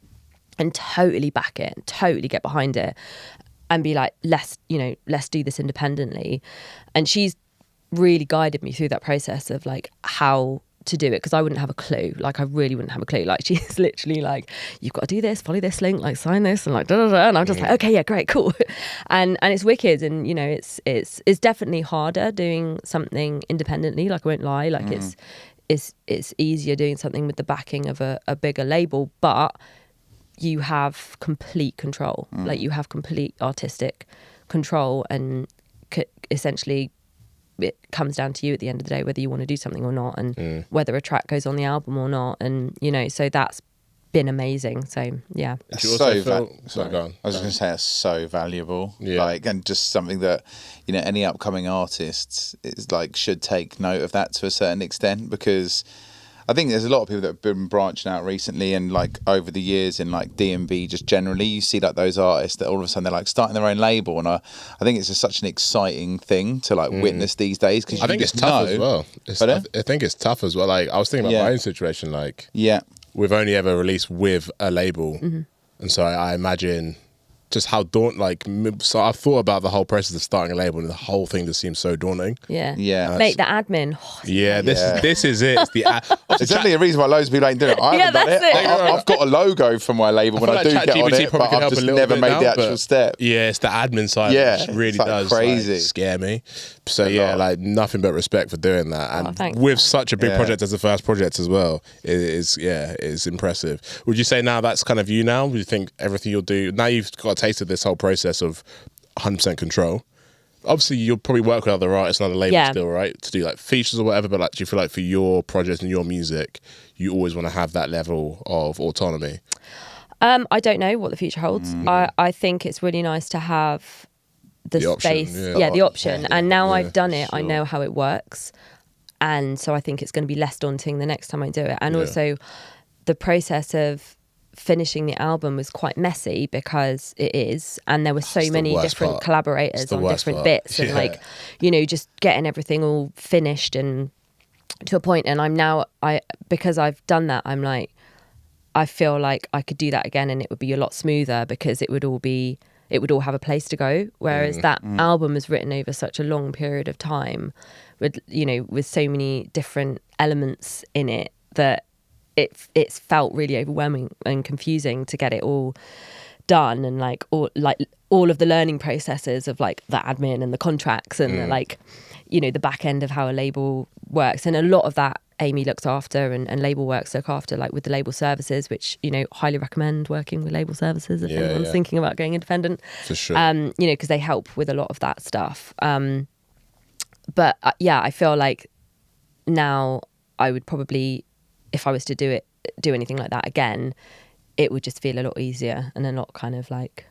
totally back it, and totally get behind it and be like, let's do this independently. And she's really guided me through that process of like how to do it, because I wouldn't have a clue. Like, I really wouldn't have a clue. Like, she's literally like, you've got to do this, follow this link, like sign this, and like da da da. And I'm just like, okay, yeah, great, cool. And it's wicked. And you know, it's definitely harder doing something independently. Like, I won't lie. Like, it's easier doing something with the backing of a bigger label, but you have complete control. Like, you have complete artistic control, and essentially it comes down to you at the end of the day whether you want to do something or not, and whether a track goes on the album or not. And you know, so that's been amazing. So yeah, It's Do you also so feel- go on. I was just going to say, it's so valuable. Yeah. Like, and just something that, you know, any upcoming artists is like should take note of that to a certain extent, because I think there's a lot of people that have been branching out recently, and like over the years in like D&B just generally, you see like those artists that all of a sudden they're like starting their own label, and I think it's just such an exciting thing to like witness these days, because I think it's tough as well. I think it's tough as well. Like, I was thinking about my own situation. Like, we've only ever released with a label, and so I imagine just how so I've thought about the whole process of starting a label, and the whole thing just seems so daunting. Yeah. Mate, the admin. This is it. It's the It's definitely a reason why loads of people ain't doing it. I haven't done it. I've got a logo for my label when I do get on it, but I've just never made the actual step. Yeah, it's the admin side. Yeah, which really it's like does crazy. scare me. So yeah, like nothing but respect for doing that, and thanks. with such a big project as the first project as well, it's impressive. Would you say now that's kind of you now? Do you think everything you'll do now, you've got a taste of this whole process of 100% control? Obviously, you'll probably work with other artists and other labels still, right? To do like features or whatever, but like, do you feel like for your project and your music, you always want to have that level of autonomy? I don't know what the future holds. I think it's really nice to have the space. Option, the option. And now I've done it, I know how it works. And so I think it's going to be less daunting the next time I do it. And also the process of finishing the album was quite messy because it is, and there were so many different collaborators on different bits, and like, you know, just getting everything all finished and to a point. And because I've done that, I'm like, I feel like I could do that again and it would be a lot smoother because it would all have a place to go. Whereas that album was written over such a long period of time with, you know, with so many different elements in it that it's felt really overwhelming and confusing to get it all done, and like all of the learning processes of like the admin and the contracts and the, like, you know, the back end of how a label works. And a lot of that Amy looks after, and label works look after, like with the label services, which, you know, highly recommend working with label services if anyone's thinking about going independent. For sure. You know, because they help with a lot of that stuff. But I feel like now I would probably, if I was to do anything like that again, it would just feel a lot easier and a lot kind of like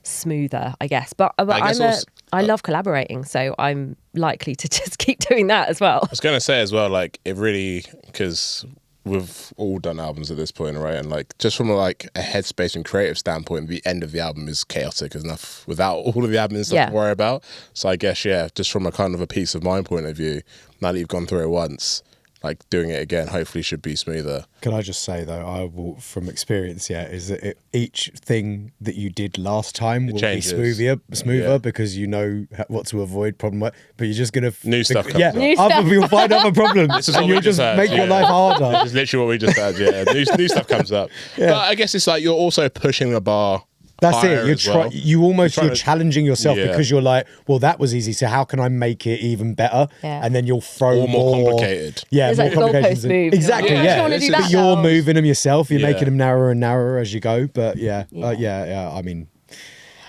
smoother, I guess. But I love collaborating, so I'm likely to just keep doing that as well. I was going to say as well, like, it really, because we've all done albums at this point, right? And like, just from like a headspace and creative standpoint, the end of the album is chaotic enough without all of the admin stuff to worry about. So I guess, just from a kind of a peace of mind point of view, now that you've gone through it once, like, doing it again hopefully should be smoother. Can I just say though, I will, from experience, is that each thing that you did last time will be smoother because you know what to avoid problem work. But you're just gonna new stuff comes up. Other people find other problems, and you'll just make your life harder. This is literally what we just said. Yeah, new stuff comes up. Yeah. But I guess it's like you're also pushing the bar. That's it. You're challenging yourself because you're like, well, that was easy, so how can I make it even better? Yeah. And then you'll throw more complicated. Yeah, more like complications. Exactly. But you're moving them yourself. You're making them narrower and narrower as you go. But I mean,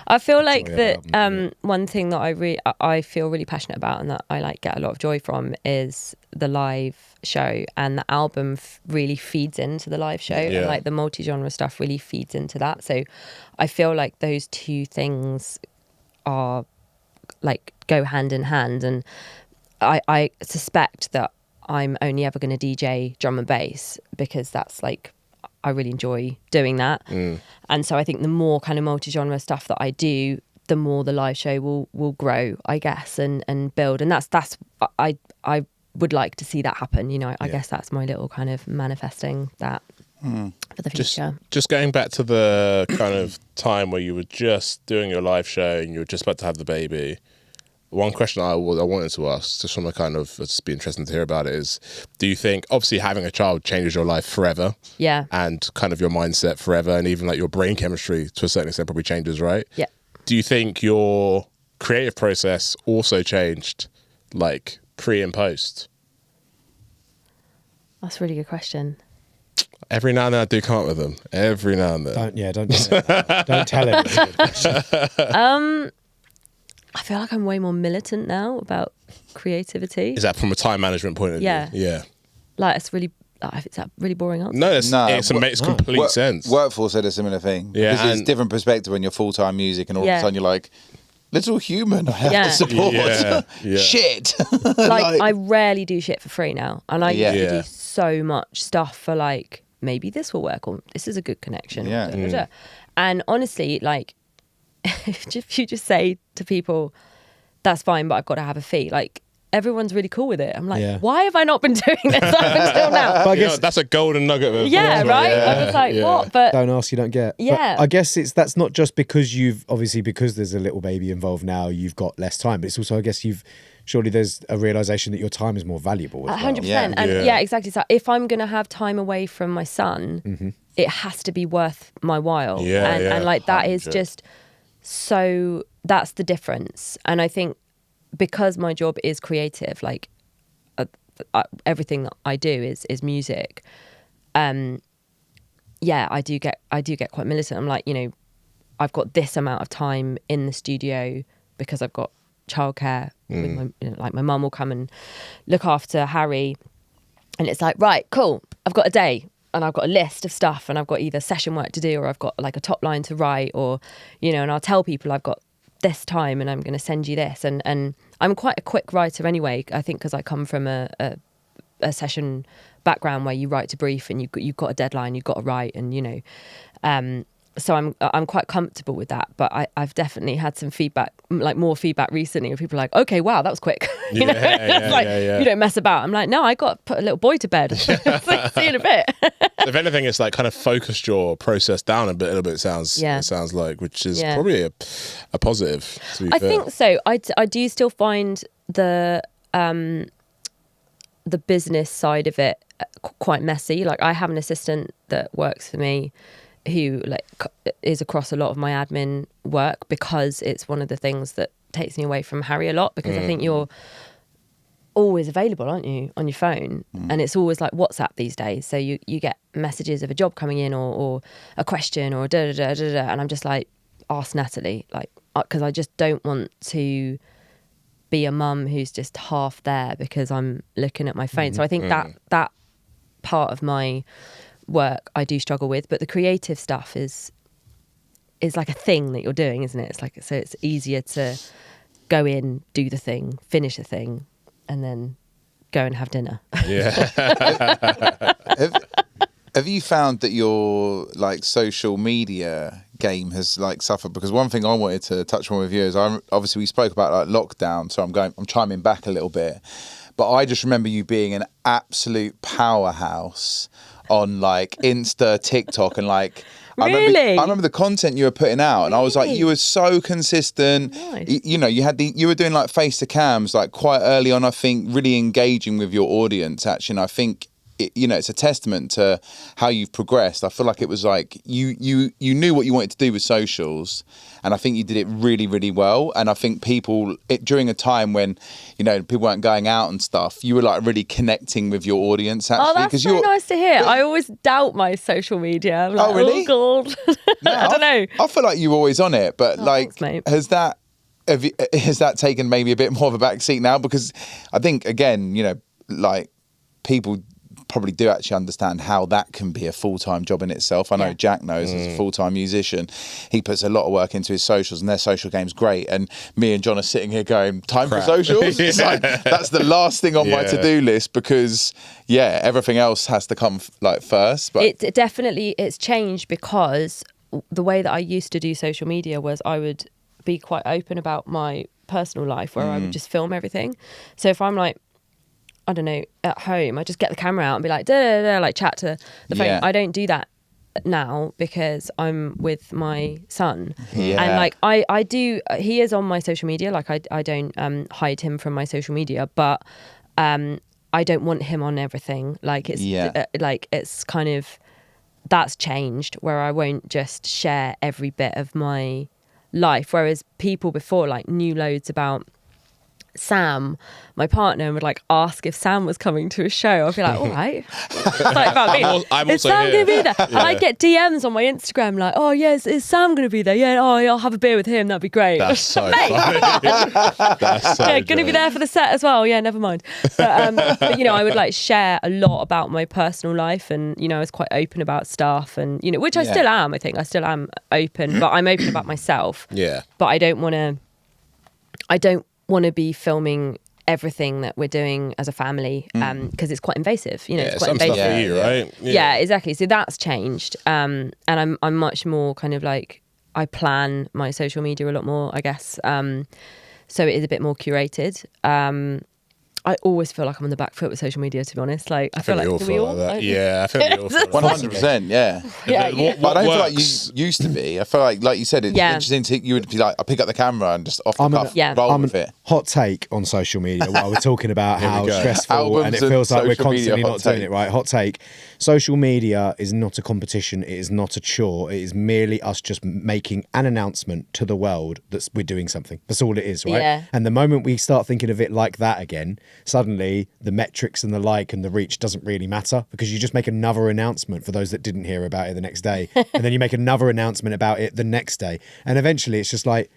I feel like that one thing that I feel really passionate about and that I like get a lot of joy from is the live show, and the album really feeds into the live show, and like the multi-genre stuff really feeds into that. So I feel like those two things are like go hand in hand, and I suspect that I'm only ever going to DJ drum and bass because that's like, I really enjoy doing that. And so I think the more kind of multi-genre stuff that I do, the more the live show will grow, I guess, and build. And that's I would like to see that happen. You know, I guess that's my little kind of manifesting that for the future. Just going back to the kind of time where you were just doing your live show and you were just about to have the baby. One question I wanted to ask, just from a kind of, it's be interesting to hear about it, is do you think, obviously having a child changes your life forever? Yeah. And kind of your mindset forever, and even like your brain chemistry to a certain extent probably changes, right? Yeah. Do you think your creative process also changed, like pre and post? That's a really good question. Every now and then I do come up with them. Every now and then. Don't tell him. I feel like I'm way more militant now about creativity. Is that from a time management point of view? Yeah. Like, it's that really boring answer? No, it makes complete sense. Workforce said a similar thing. Yeah, because it's a different perspective when you're full-time music and all of a sudden you're like, little human I have to support. Shit. Like, I rarely do shit for free now. And I used to do so much stuff for like, maybe this will work, or this is a good connection. Yeah. And honestly, like, if you just say to people, that's fine, but I've got to have a fee, like, everyone's really cool with it. I'm like, why have I not been doing this up until now? But I guess that's a golden nugget of right? I was like, what? But don't ask, you don't get. But I guess that's not just because because there's a little baby involved now, you've got less time, but it's also, I guess, surely there's a realization that your time is more valuable as 100%. well. And exactly. So if I'm going to have time away from my son, it has to be worth my while. And like, that 100%. Is just so, that's the difference. And I think because my job is creative, like everything that I do is music. I do get quite militant. I'm like, you know, I've got this amount of time in the studio because I've got childcare. With my, you know, like my mum will come and look after Harry, and it's like, right, cool, I've got a day and I've got a list of stuff, and I've got either session work to do, or I've got like a top line to write, or, you know, and I'll tell people I've got this time and I'm going to send you this, and I'm quite a quick writer anyway, I think, because I come from a a session background where you write to brief and you've got a deadline, you've got to write, and so I'm quite comfortable with that. But I've definitely had some feedback, like more feedback recently, where people are like, okay, wow, that was quick. You don't mess about. I'm like, no, I got to put a little boy to bed. See you in a bit. If anything, it's like kind of focused your process down a little bit. It sounds like, which is probably a positive. To be fair. Think so. I do still find the business side of it quite messy. Like I have an assistant that works for me who like is across a lot of my admin work, because it's one of the things that takes me away from Harry a lot, because I think you're always available, aren't you, on your phone? And it's always like WhatsApp these days, so you get messages of a job coming in or a question or da da da da da, and I'm just like, ask Natalie, like, because I just don't want to be a mum who's just half there because I'm looking at my phone. So I think that part of my work I do struggle with, but the creative stuff is like a thing that you're doing, isn't it? It's like, so it's easier to go in, do the thing, finish the thing, and then go and have dinner. Have you found that your like social media game has like suffered? Because one thing I wanted to touch on with you is obviously we spoke about like lockdown, so I'm chiming back a little bit, but I just remember you being an absolute powerhouse on like Insta, TikTok, and like Really? I remember the content you were putting out, and I was like, you were so consistent. Nice. You were doing like face to cams like quite early on. I think really engaging with your audience actually, and I think it's a testament to how you've progressed. I feel like it was like you knew what you wanted to do with socials, and I think you did it really, really well. And I think during a time when people weren't going out and stuff, you were like really connecting with your audience actually. Oh, that's so nice to hear. I always doubt my social media. I'm like, oh really? Oh God. No, I don't know. I feel like you're always on it, but Thanks, mate. has that taken maybe a bit more of a back seat now? Because I think again, like people probably do actually understand how that can be a full-time job in itself. I know Jack knows as a full-time musician, he puts a lot of work into his socials, and their social game's great. And me and John are sitting here going, time for socials? It's like, that's the last thing on my to-do list, because everything else has to come like first. But it definitely, it's changed, because the way that I used to do social media was I would be quite open about my personal life, where I would just film everything. So if I'm like, I don't know, at home, I just get the camera out and be like, da da da, like chat to the phone. I don't do that now because I'm with my son. And like I do, he is on my social media. Like I don't hide him from my social media, but I don't want him on everything. Like it's like it's kind of, that's changed, where I won't just share every bit of my life. Whereas people before like knew loads about Sam, my partner, and would like ask if Sam was coming to a show. I'd be like, all right. It's like about me. I'm is also Sam here. going to be there? And I get DMs on my Instagram like, oh yes, is Sam going to be there? Yeah, I'll have a beer with him. That'd be great. That's so funny. That's so going to be there for the set as well. Yeah, never mind. But I would like share a lot about my personal life, and I was quite open about stuff, and which I still am. I think I still am open, but I'm open about myself. Yeah. But I don't want to be filming everything that we're doing as a family, because it's quite invasive. It's quite invasive. Stuff for you, right? Yeah, exactly. So that's changed, and I'm much more kind of like, I plan my social media a lot more, I guess. So it is a bit more curated. I always feel like I'm on the back foot with social media, to be honest. Like I feel like we all feel like that. Yeah, I think we all feel like 100%. Yeah. But I don't feel like you used to be. I feel like you said, it's interesting. You would be like, I pick up the camera and just off the cuff roll with it. Hot take on social media while we're talking about how stressful Albums and it feels like we're constantly not doing take. it right. Hot take: social media is not a competition. It is not a chore. It is merely us just making an announcement to the world that we're doing something. That's all it is, right? Yeah. And the moment we start thinking of it like that again, suddenly the metrics and the like and the reach doesn't really matter, because you just make another announcement for those that didn't hear about it the next day, and then you make another announcement about it the next day, and eventually it's just like,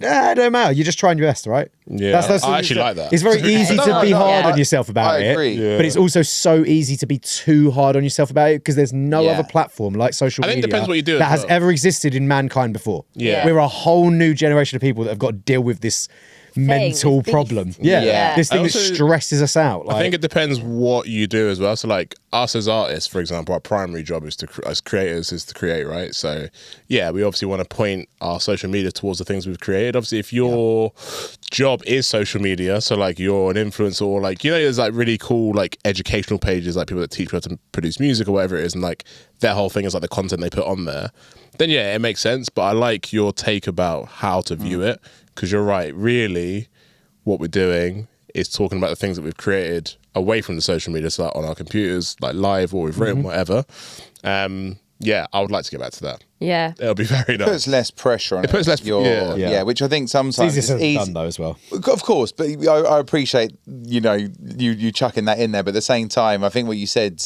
it don't matter. You're just trying your best, right? Yeah, I actually like that. It's very easy to be hard on yourself about it, but it's also so easy to be too hard on yourself about it, because there's no other platform like social media it depends what you do that has ever existed in mankind before. Yeah. We're a whole new generation of people that have got to deal with this mental this problem. beast. Yeah. This thing that Also, stresses us out. I think it depends what you do as well. So, like us as artists, for example, our primary job is as creators is to create, right? So, yeah, we obviously want to point our social media towards the things we've created. Obviously, if your job is social media, so like you're an influencer or like, you know, there's like really cool like educational pages, like people that teach how to produce music or whatever it is, and like their whole thing is like the content they put on there, then yeah, it makes sense. But I like your take about how to view it, because you're right, really what we're doing is talking about the things that we've created away from the social media, so like on our computers, like live or we've written, whatever. Yeah, I would like to get back to that. Yeah. It'll be very nice. It puts less pressure on it. It puts less, yeah, which I think sometimes it's easier it's said easy. than done, though, as well. Of course, but I appreciate, you know, you chucking that in there. But at the same time, I think what you said,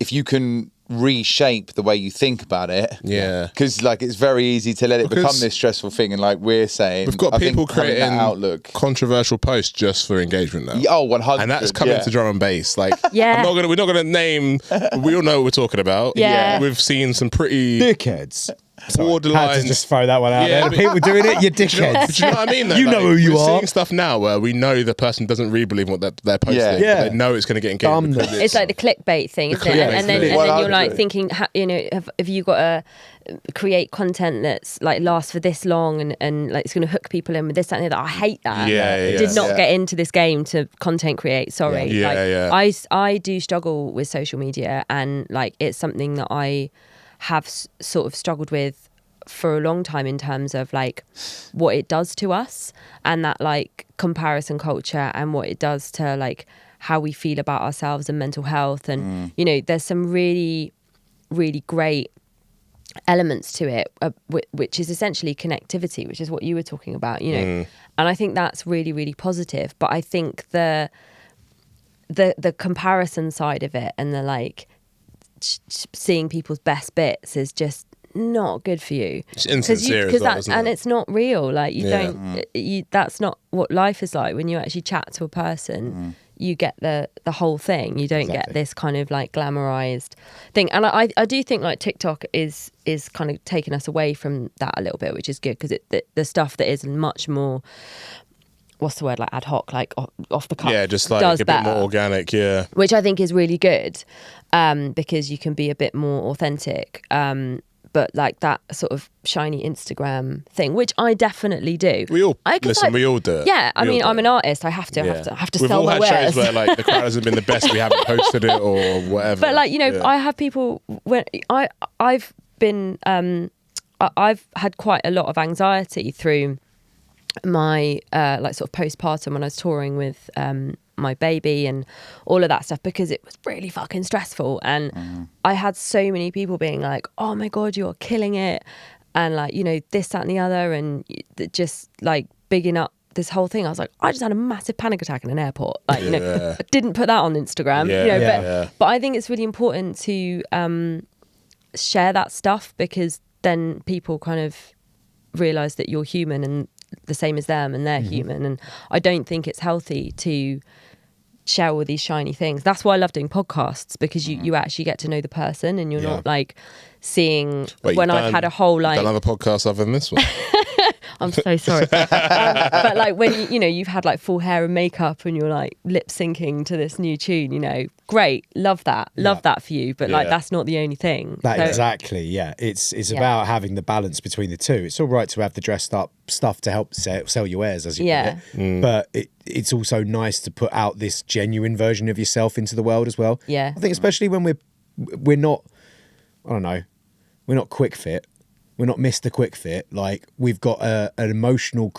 if you can reshape the way you think about it, because like it's very easy to let it become this stressful thing, and like we're saying, we've got I people think having creating that outlook, controversial posts just for engagement now. Oh, 100, and that's coming to drum and bass. Like, Yeah. we're not gonna name. We all know what we're talking about. Yeah. We've seen some pretty Dickheads. borderline. Had to just throw that one out Yeah, there. but- People doing it, you're Do you know dickheads. what I mean? Though? You know who you we're are. seeing stuff now where we know the person doesn't really believe what they're posting. Yeah. But Yeah. they know it's going to get engagement. Dumbness. because It's like the clickbait thing, isn't it? clickbait And then thing. you're like 100%. thinking, you know, have you got to create content that's like lasts for this long and like it's going to hook people in with this, that, and the other. I hate that. Yeah. Did not Yeah. get into this game to content create. Sorry. Yeah. Like, Yeah. I do struggle with social media, and like it's something that I have sort of struggled with for a long time in terms of like what it does to us, and that like comparison culture, and what it does to like how we feel about ourselves and mental health. And you know, there's some really, really great elements to it, which is essentially connectivity, which is what you were talking about, you know. And I think that's really, really positive. But I think the comparison side of it, and the like seeing people's best bits, is just not good for you. It's insincere as well, isn't and it? it's not real. Like you Yeah. don't. That's not what life is like. When you actually chat to a person, you get the whole thing. You don't get Exactly. this kind of like glamorized thing. And I do think like TikTok is kind of taking us away from that a little bit, which is good, because the stuff that is much more, what's the word, like ad hoc, like off the cuff, Yeah, just like does a bit better, more organic. Yeah. which I think is really good, because you can be a bit more authentic. But like that sort of shiny Instagram thing, which I definitely do. We all listen. we all do it. Yeah, I We all mean, do I'm it. an artist. I have to We've sell all my had wares. shows where like the crowd hasn't been the best. We haven't posted it or whatever. But like, you know, Yeah. I have people when I've been I've had quite a lot of anxiety through my like sort of postpartum, when I was touring with my baby and all of that stuff, because it was really fucking stressful. And I had so many people being like, oh my God, you're killing it. And like, you know, this, that and the other, and just like bigging up this whole thing. I was like, I just had a massive panic attack in an airport. Like, you know, I didn't put that on Instagram, Yeah, you know, yeah. but I think it's really important to share that stuff, because then people kind of realize that you're human and the same as them, and they're human. And I don't think it's healthy to share all these shiny things. That's why I love doing podcasts, because you actually get to know the person, and you're not like seeing when I've had a whole like done other podcasts other than this one. I'm so sorry. But like when you know, you've had like full hair and makeup and you're like lip syncing to this new tune, you know, great, love that for you. But like Yeah. that's not the only thing. That So- exactly, yeah. It's about having the balance between the two. It's all right to have the dressed up stuff to help sell your wares, as you Yeah. put it. But it's also nice to put out this genuine version of yourself into the world as well. Yeah. I think especially when we're not, I don't know, we're not quick fit. We're not Mr. Quick Fit. Like, we've got an emotional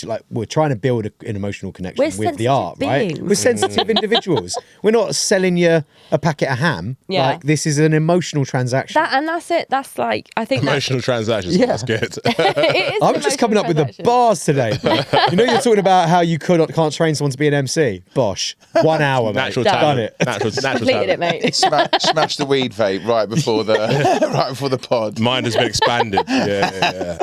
like we're trying to build an emotional connection We're with the sensitive art, right? beings. We're sensitive individuals. We're not selling you a packet of ham. Yeah. Like, this is an emotional transaction. that's it. That's like, I think Emotional transactions. Yeah. That's good. it is I'm an just coming up with emotional the transaction. bars today. You know, you're talking about how you can't train someone to be an MC. Bosh. 1 hour, mate. Natural Done. talent. Done it. Natural Completed it, talent. mate. Smash the weed vape right before the pod. Mind has been expanded. Yeah.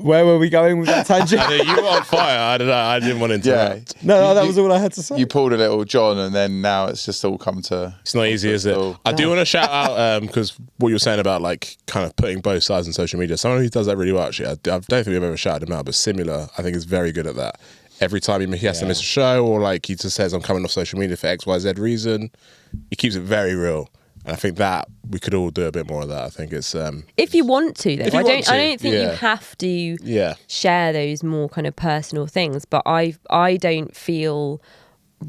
Where were we going with that tangent? I know you were on fire. I don't know. I didn't want to interrupt. No, that was all I had to say. You pulled a little John, and then now it's just all come to. It's not easy, is it? I do want to shout out because what you were saying about like kind of putting both sides on social media. Someone who does that really well. Actually, I don't think we've ever shouted him out, but Similar, I think, is very good at that. Every time he has to miss a show, or like he just says, "I'm coming off social media for XYZ reason," he keeps it very real. And I think that we could all do a bit more of that. I think it's if you want to, though. I don't think you yeah. have to share those more kind of personal things. But I don't feel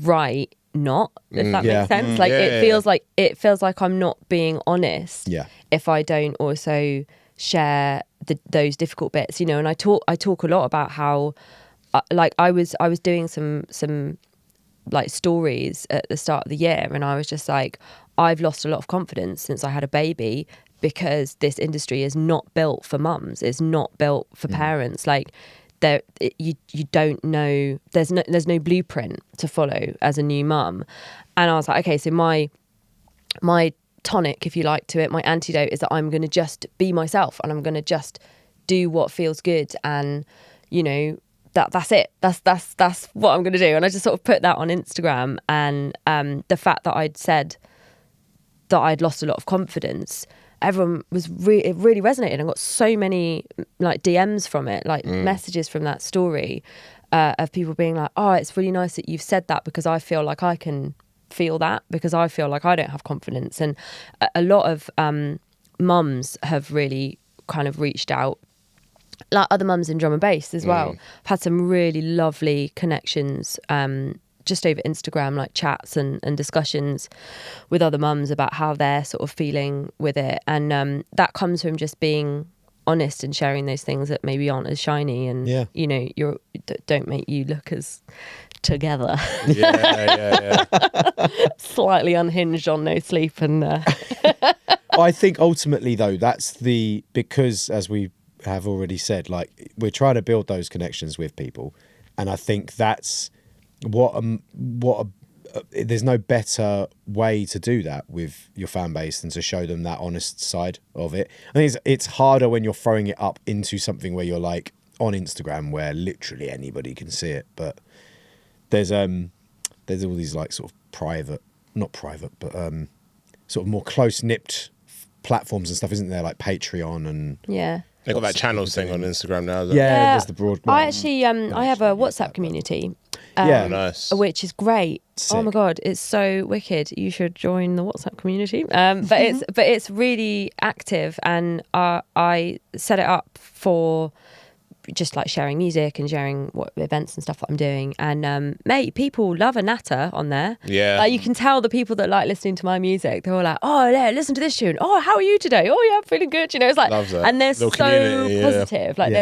right not, if that makes sense. Like it feels like I'm not being honest. If I don't also share those difficult bits, you know. And I talk a lot about how like I was doing some like stories at the start of the year, and I was just like, I've lost a lot of confidence since I had a baby because this industry is not built for mums. It's not built for parents. Like you don't know, there's no blueprint to follow as a new mum. And I was like, okay, so my tonic, if you like, to it, my antidote is that I'm going to just be myself, and I'm going to just do what feels good, and you know, that's it. That's what I'm going to do. And I just sort of put that on Instagram, and the fact that I'd said that I'd lost a lot of confidence, everyone was it really resonated, and got so many like DMs from it, like messages from that story of people being like, oh, it's really nice that you've said that, because I feel like I can feel that, because I feel like I don't have confidence. And a lot of mums have really kind of reached out, like other mums in drum and bass as well. I've had some really lovely connections just over Instagram, like chats and discussions with other mums about how they're sort of feeling with it. And that comes from just being honest and sharing those things that maybe aren't as shiny, and you know, don't make you look as together. Slightly unhinged on no sleep. And I think ultimately though, that's because as we have already said, like we're trying to build those connections with people, and I think that's there's no better way to do that with your fan base than to show them that honest side of it. I think it's harder when you're throwing it up into something where you're like on Instagram, where literally anybody can see it. But there's all these like sort of not private, but sort of more close-knit platforms and stuff, isn't there? Like Patreon and they got that channels thing on Instagram now. There's the broad. I actually I have a WhatsApp community. Nice. Which is great. Sick. Oh my god, it's so wicked. You should join the WhatsApp community. But it's really active, and I set it up for just like sharing music and sharing what events and stuff that I'm doing. And mate, people love a natter on there. Yeah. Like you can tell the people that like listening to my music, they're all like, oh yeah, listen to this tune. Oh, how are you today? Oh yeah, I'm feeling good. You know, it's like, and they're so positive. Like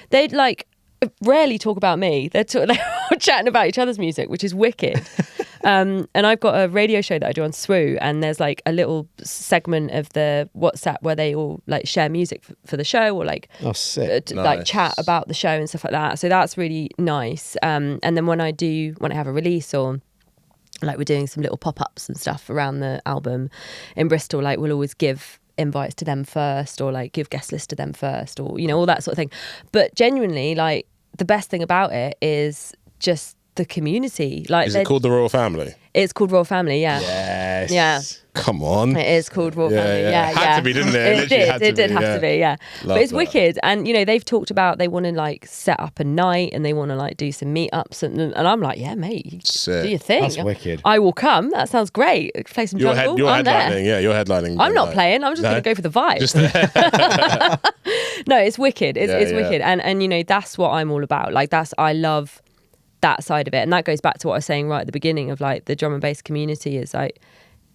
they're like rarely talk about me. They're all chatting about each other's music, which is wicked. And I've got a radio show that I do on Swoo, and there's like a little segment of the WhatsApp where they all like share music for the show, or like like chat about the show and stuff like that. So that's really nice. And then when I have a release, or like we're doing some little pop-ups and stuff around the album in Bristol, like we'll always give invites to them first, or like give guest lists to them first, or you know, all that sort of thing. But genuinely, like the best thing about it is just the community. Like, is it called the Royall Family? It's called Royall Family, yeah. Yes. Yeah. Come on. It is called Royall Family. Yeah. Had to be, didn't it? It did have to be, yeah. Love but it's that. wicked. And, you know, they've talked about they want to like set up a night, and they want to like do some meetups. And I'm like, yeah, mate, you do your thing. That's wicked. I will come. That sounds great. Play some jungle. You're I'm headlining. there. Yeah, you're headlining. I'm not playing. I'm just going to go for the vibe. No, it's wicked. It's wicked. And, you know, that's what I'm all about. Like, I love that side of it. And that goes back to what I was saying right at the beginning of like the drum and bass community is like,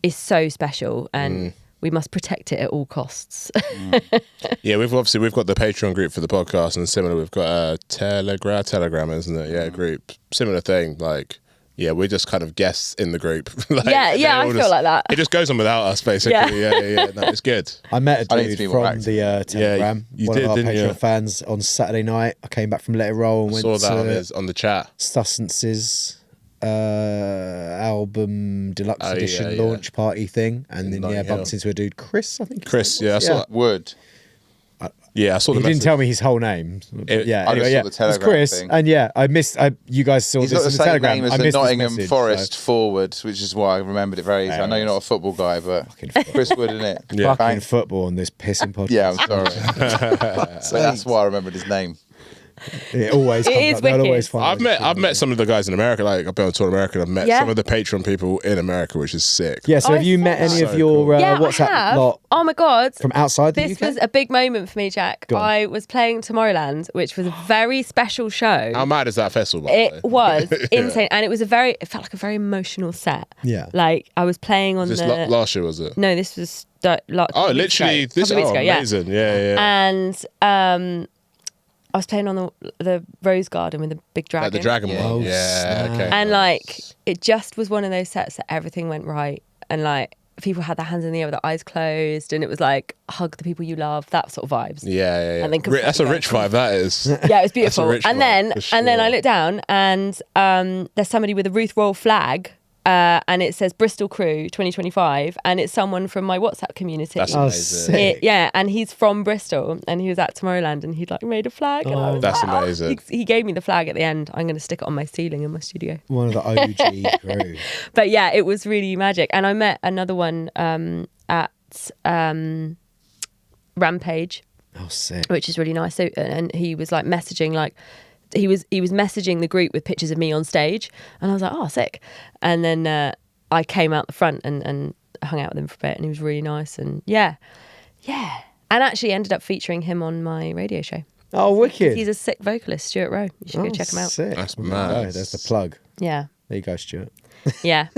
is so special, and we must protect it at all costs. Yeah, we've got the Patreon group for the podcast, and similar, we've got a Telegram, isn't it? Yeah, group. Similar thing, like, yeah, we're just kind of guests in the group. Like, I feel like that. It just goes on without us, basically. Yeah. No, it's good. I met a dude from the Telegram, you one did, of our didn't Patreon you? fans, on Saturday night. I came back from Let It Roll and went Saw that to on the chat. Sussence's album deluxe edition launch party thing, and then bumped into a dude, Chris, I think. Chris, I saw that. Wood. Yeah, I saw the He didn't message. tell me his whole name. I Anyway, just saw the it's Telegram Chris, thing. and I missed. You guys saw He's this got the in the same Telegram. name as I the missed this Nottingham message, Forest so- forward, which is why I remembered it very easily. I know you're not a football guy, but Chris Wood, isn't it? Yeah. Fucking football on this pissing podcast. Yeah, I'm sorry. But that's why I remembered his name. It always It comes is up. They'll wicked. always find I've met some of the guys in America. Like I've been on tour in America, and I've met Yeah. some of the Patreon people in America, which is sick. Yeah, so Oh, have you I met saw any that. of your I WhatsApp have. lot Oh my god! from outside the This UK? was a big moment for me, Jack. Go on. I was playing Tomorrowland, which was a very special show. How mad is that festival? By the It way? was insane, and it felt like a very emotional set. Yeah. like I was playing on This the. last year was it? No, this was Literally this. couple of weeks ago, yeah. Amazing. Yeah. And I was playing on the Rose Garden with the big dragon. Like the dragon Yeah. one. Oh, Yeah. snap. Okay. And like it just was one of those sets that everything went right, and like people had their hands in the air with their eyes closed, and it was like hug the people you love, that sort of vibes. Yeah. And then That's a completely rich vibe. That is. Yeah, it was beautiful. rich And vibe, then for I sure. looked down, and there's somebody with a Ruth Royall flag. And it says Bristol Crew 2025, and it's someone from my WhatsApp community. That's Oh, amazing. sick. Yeah, and he's from Bristol, and he was at Tomorrowland, and he'd like made a flag. And I was That's like, oh. amazing. He gave me the flag at the end. I'm going to stick it on my ceiling in my studio. One of the OG crew. But yeah, it was really magic. And I met another one at Rampage, Oh, sick. which is really nice. So, and he was like messaging like. He was messaging the group with pictures of me on stage, and I was like, oh, sick. And then I came out the front and hung out with him for a bit, and he was really nice. And yeah, and actually ended up featuring him on my radio show. Oh, wicked. He's a sick vocalist, Stuart Rowe. You should go check him out. Sick. That's Well, mad. there you go. There's the plug. Yeah, There you go, Stuart. yeah.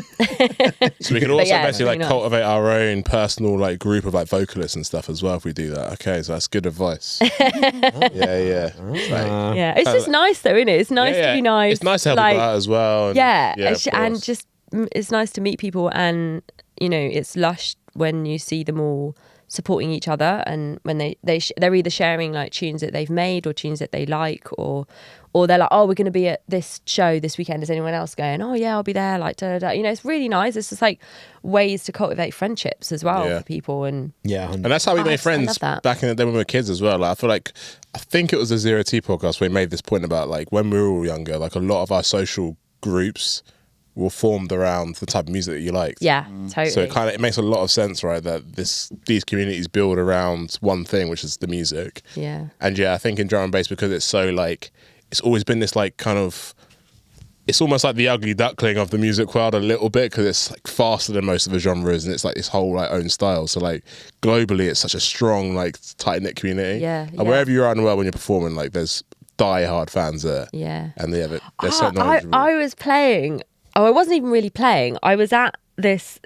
So we can also yeah, basically really like nice. cultivate our own personal like group of like vocalists and stuff as well if we do that. Okay, so that's good advice. yeah. Like, Yeah, it's just nice though, isn't it? It's nice yeah, to be nice. It's nice to help people out as well. And, Yeah, of and course. just it's nice to meet people, and you know, it's lush when you see them all supporting each other, and when they're either sharing like tunes that they've made or tunes that they like, or they're like, oh, we're going to be at this show this weekend. Is anyone else going? Oh yeah, I'll be there. Like da da da. You know, it's really nice. It's just like ways to cultivate friendships as well Yeah. for people, and Yeah. And that's how we Oh, made I friends love that. back in the day when we were kids as well. Like, I think it was the Zero T podcast where we made this point about like when we were all younger, like a lot of our social groups were formed around the type of music that you liked. yeah, totally. So it makes a lot of sense, right? That these communities build around one thing, which is the music. yeah. And yeah, I think in drum and bass, because it's so like, it's always been this like kind of, it's almost like the ugly duckling of the music world a little bit, because it's like faster than most of the genres, and it's like this whole like own style. So like globally, it's such a strong like tight knit community. Yeah, And yeah. wherever you are in the world when you're performing, like there's die-hard fans there. Yeah. And they're so I knowledgeable. was playing. Oh, I wasn't even really playing. I was at this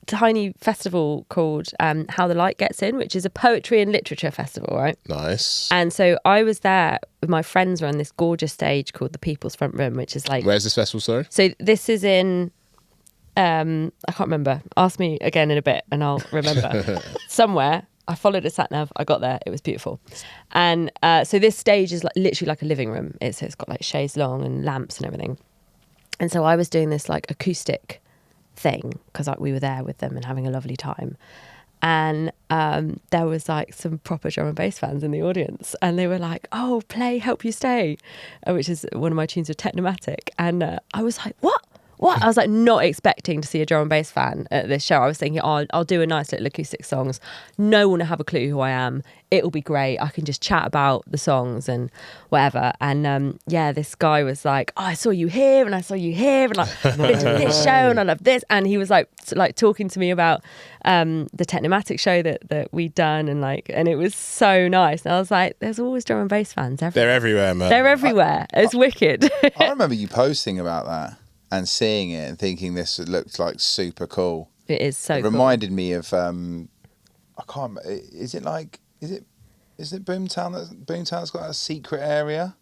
tiny festival called How the Light Gets In, which is a poetry and literature festival, right? Nice. And so I was there with my friends on this gorgeous stage called the People's Front Room, which is like. Where's this festival, sorry? So this is in. I can't remember. Ask me again in a bit, and I'll remember. Somewhere. I followed a sat nav. I got there. It was beautiful, and so this stage is like literally like a living room. It's got like chaise longue and lamps and everything. And so I was doing this like acoustic thing because like we were there with them and having a lovely time. And there was like some proper drum and bass fans in the audience, and they were like, "Oh, play Help You Stay," which is one of my tunes with Technomatic. And I was like, "What?" I was like not expecting to see a drum and bass fan at this show. I was thinking, oh, I'll do a nice little acoustic songs. No one will have a clue who I am. It'll be great. I can just chat about the songs and whatever. And yeah, this guy was like, oh, I saw you here and I saw you here and like I've been to this show and I love this. And he was like talking to me about the Technomatic show that we'd done, and it was so nice. And I was like, there's always drum and bass fans everywhere. They're everywhere, man. They're everywhere. It's wicked. I remember you posting about that and seeing it and thinking this looks like super cool. It is so It cool. reminded me of I can't. Is it Boomtown? Boomtown's got a secret area.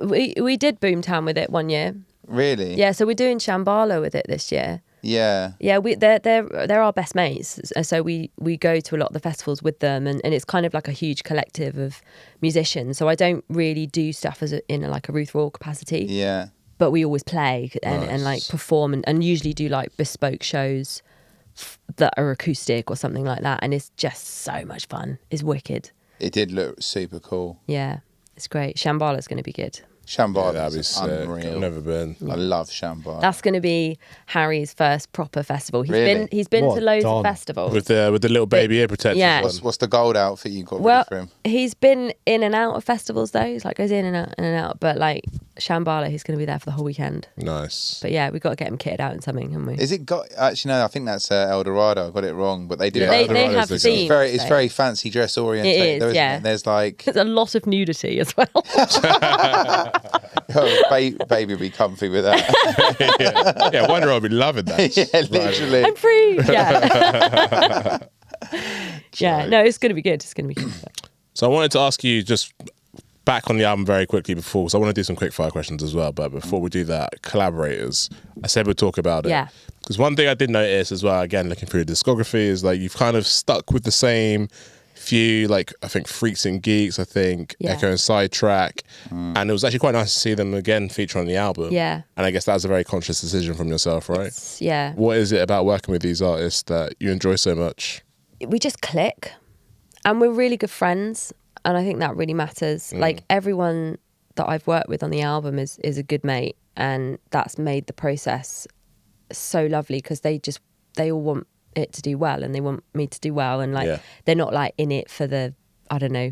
We did Boomtown with it one year. Really? Yeah, so we're doing Shambhala with it this year. Yeah. Yeah, they're our best mates. So we go to a lot of the festivals with them, and it's kind of like a huge collective of musicians. So I don't really do stuff in like a Ruth Royall capacity. Yeah. But we always play and like perform and usually do like bespoke shows that are acoustic or something like that. And it's just so much fun. It's wicked. It did look super cool. Yeah, it's great. Shambhala's going to be good. Shambhala that'd be is sick. unreal. I've never been. I love Shambhala. That's going to be Harry's first proper festival. Really? He's been What to loads done? of festivals. With the little baby ear protector. Yeah. What's the gold outfit you got Well, ready for him? he's been in and out of festivals though. He's like goes in and out and out. But like Shambhala, he's going to be there for the whole weekend. Nice. But yeah, we've got to get him kitted out in something, haven't we? Is it got? Actually, no. I think that's El Dorado. I got it wrong, but they do. Yeah, they Eldorado's have the themes. guy. It's very fancy dress oriented. It is, yeah. There's like There's a lot of nudity as well. baby be comfy with that. Yeah, Wonder I'll be loving that. Yeah, literally. I'm free. Yeah. Yeah. No, it's going to be good. It's going to be good. So I wanted to ask you just back on the album very quickly before, because I want to do some quick fire questions as well. But before we do that, collaborators, I said we'd talk about it. Yeah. Because one thing I did notice as well, again, looking through the discography, is like you've kind of stuck with the same few, like I think Freaks and Geeks, I think Yeah. Echo and Sidetrack, and it was actually quite nice to see them again feature on the album. Yeah. And I guess that was a very conscious decision from yourself, right? Yeah. What is it about working with these artists that you enjoy so much? We just click and we're really good friends. And I think that really matters. Like everyone that I've worked with on the album is a good mate. And that's made the process so lovely because they all want it to do well and they want me to do well. And like, they're not like in it for the, I don't know,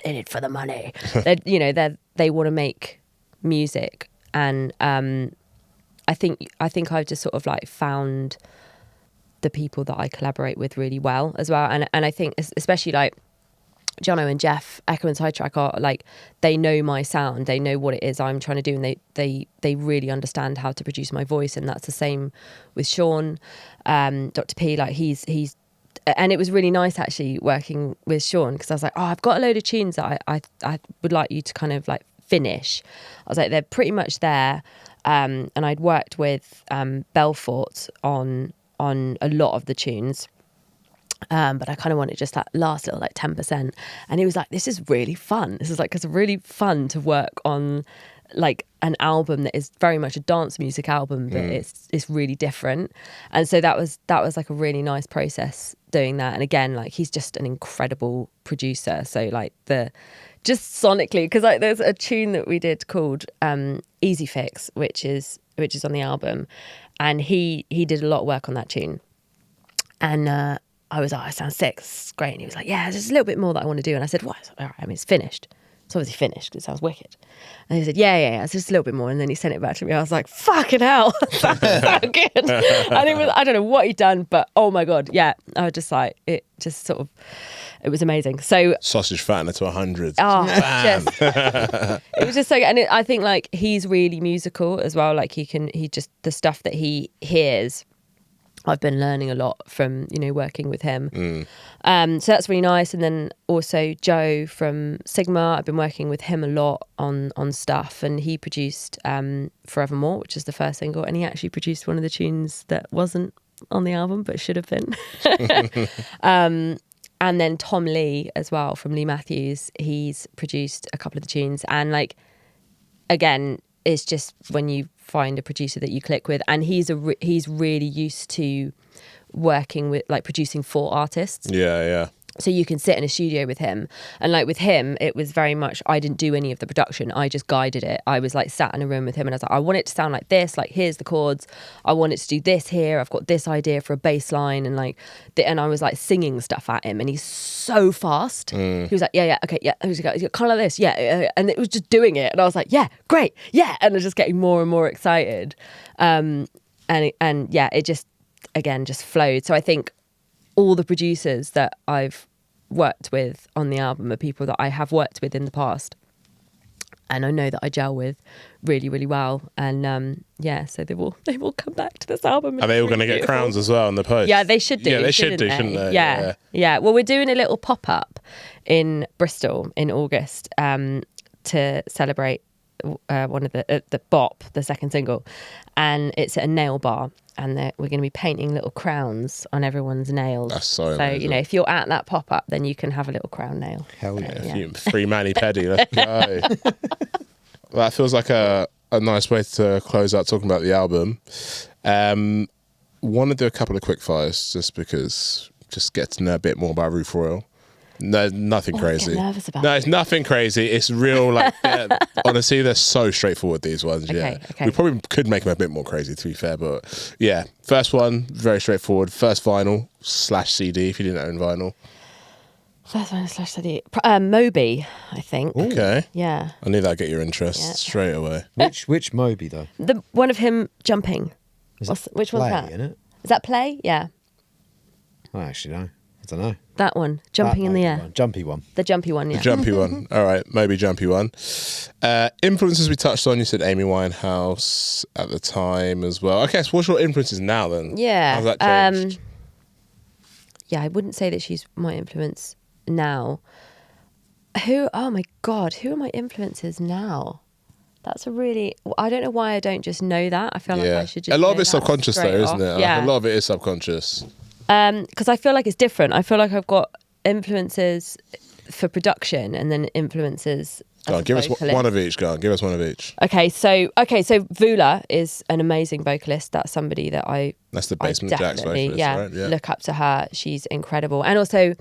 in it for the money. They want to make music. And I think I've just sort of like found the people that I collaborate with really well as well. And I think especially like Jono and Jeff, Echo and Sidetrack are like, they know my sound, they know what it is I'm trying to do, and they really understand how to produce my voice. And that's the same with Sean, Dr. P. Like he's and it was really nice actually working with Sean because I was like, oh, I've got a load of tunes that I would like you to kind of like finish. I was like, they're pretty much there. And I'd worked with Belfort on a lot of the tunes. But I kind of wanted just that last little like 10%. And he was like, this is really fun. This is like, it's really fun to work on like an album that is very much a dance music album, but it's really different. And so that was like a really nice process doing that. And again, like he's just an incredible producer. So like just sonically, because like there's a tune that we did called Easy Fix, which is on the album. And he did a lot of work on that tune. And I was like, oh, it sounds sick, it's great. And he was like, yeah, there's a little bit more that I want to do. And I said, what? All right, I mean, it's finished. It's obviously finished because it sounds wicked. And he said, yeah, it's just a little bit more. And then he sent it back to me. I was like, fucking hell, that's so good. And it was, I don't know what he'd done, but oh my God, yeah. I was just like, it just sort of, it was amazing. So sausage fattener to 100. it was just so, and I think like he's really musical as well. Like the stuff that he hears, I've been learning a lot from, working with him. So that's really nice. And then also Joe from Sigma, I've been working with him a lot on stuff, and he produced Forevermore, which is the first single, and he actually produced one of the tunes that wasn't on the album but should have been. And then Tom Lee as well from Lee Matthews, he's produced a couple of the tunes. And like, again, it's just when you find a producer that you click with, and he's really used to working with like producing for artists. Yeah. So you can sit in a studio with him, and like with him, it was very much, I didn't do any of the production. I just guided it. I was like sat in a room with him and I was like, I want it to sound like this, like here's the chords. I want it to do this here. I've got this idea for a bass line, and like, and I was like singing stuff at him, and he's so fast. He was like, yeah, okay, yeah. He was like, kind of like this, yeah. And it was just doing it. And I was like, yeah, great, yeah. And I was just getting more and more excited. And yeah, it just, again, just flowed. So I think all the producers that I've worked with on the album are people that I have worked with in the past, and I know that I gel with really, really well. And so they will come back to this album. Are they all going to get crowns as well in the post? Yeah, they should do. Yeah, they should do, shouldn't they? Yeah. Well, we're doing a little pop-up in Bristol in August to celebrate one of the Bop, the second single, and it's at a nail bar, and we're going to be painting little crowns on everyone's nails. That's so amazing. if you're at that pop-up, then you can have a little crown nail. Hell yeah. Free mani-pedi, let's go. Well, that feels like a nice way to close out talking about the album. Want to do a couple of quick fires just because, just get to know a bit more about Ruth Royall. No, nothing I get crazy. nervous about No, it. it's nothing crazy. It's real. Like, honestly, they're so straightforward. These ones. Yeah, Okay. we probably could make them a bit more crazy, to be fair. But yeah, first one very straightforward. First vinyl / CD if you didn't own vinyl. First one / CD. Moby, I think. Okay. Yeah. I knew that'd get your interest Yeah. straight away. Which Moby though? The one of him jumping. Which one's Play, that? Isn't it? Is that Play? Yeah. I actually know. I don't know. That one. Jumping That in the Moby air. one. Jumpy one. The jumpy one, yeah. Jumpy one. All right, maybe jumpy one. Influences we touched on. You said Amy Winehouse at the time as well. Okay, so what's your influences now then? Yeah. How's that changed? Yeah, I wouldn't say that she's my influence now. Oh my God, who are my influences now? That's a really, I don't know why I don't just know that. I feel like I should just a lot of know it's that subconscious though, straight isn't off. it? Yeah. Like, a lot of it is subconscious. Because I feel like it's different. I feel like I've got influences for production and then influences. Go on, give us one of each. Go on, give us one of each. Okay, so Vula is an amazing vocalist. That's somebody that That's the I Basement Jaxx definitely, vocalist, right? Yeah. look up to her. She's incredible, and also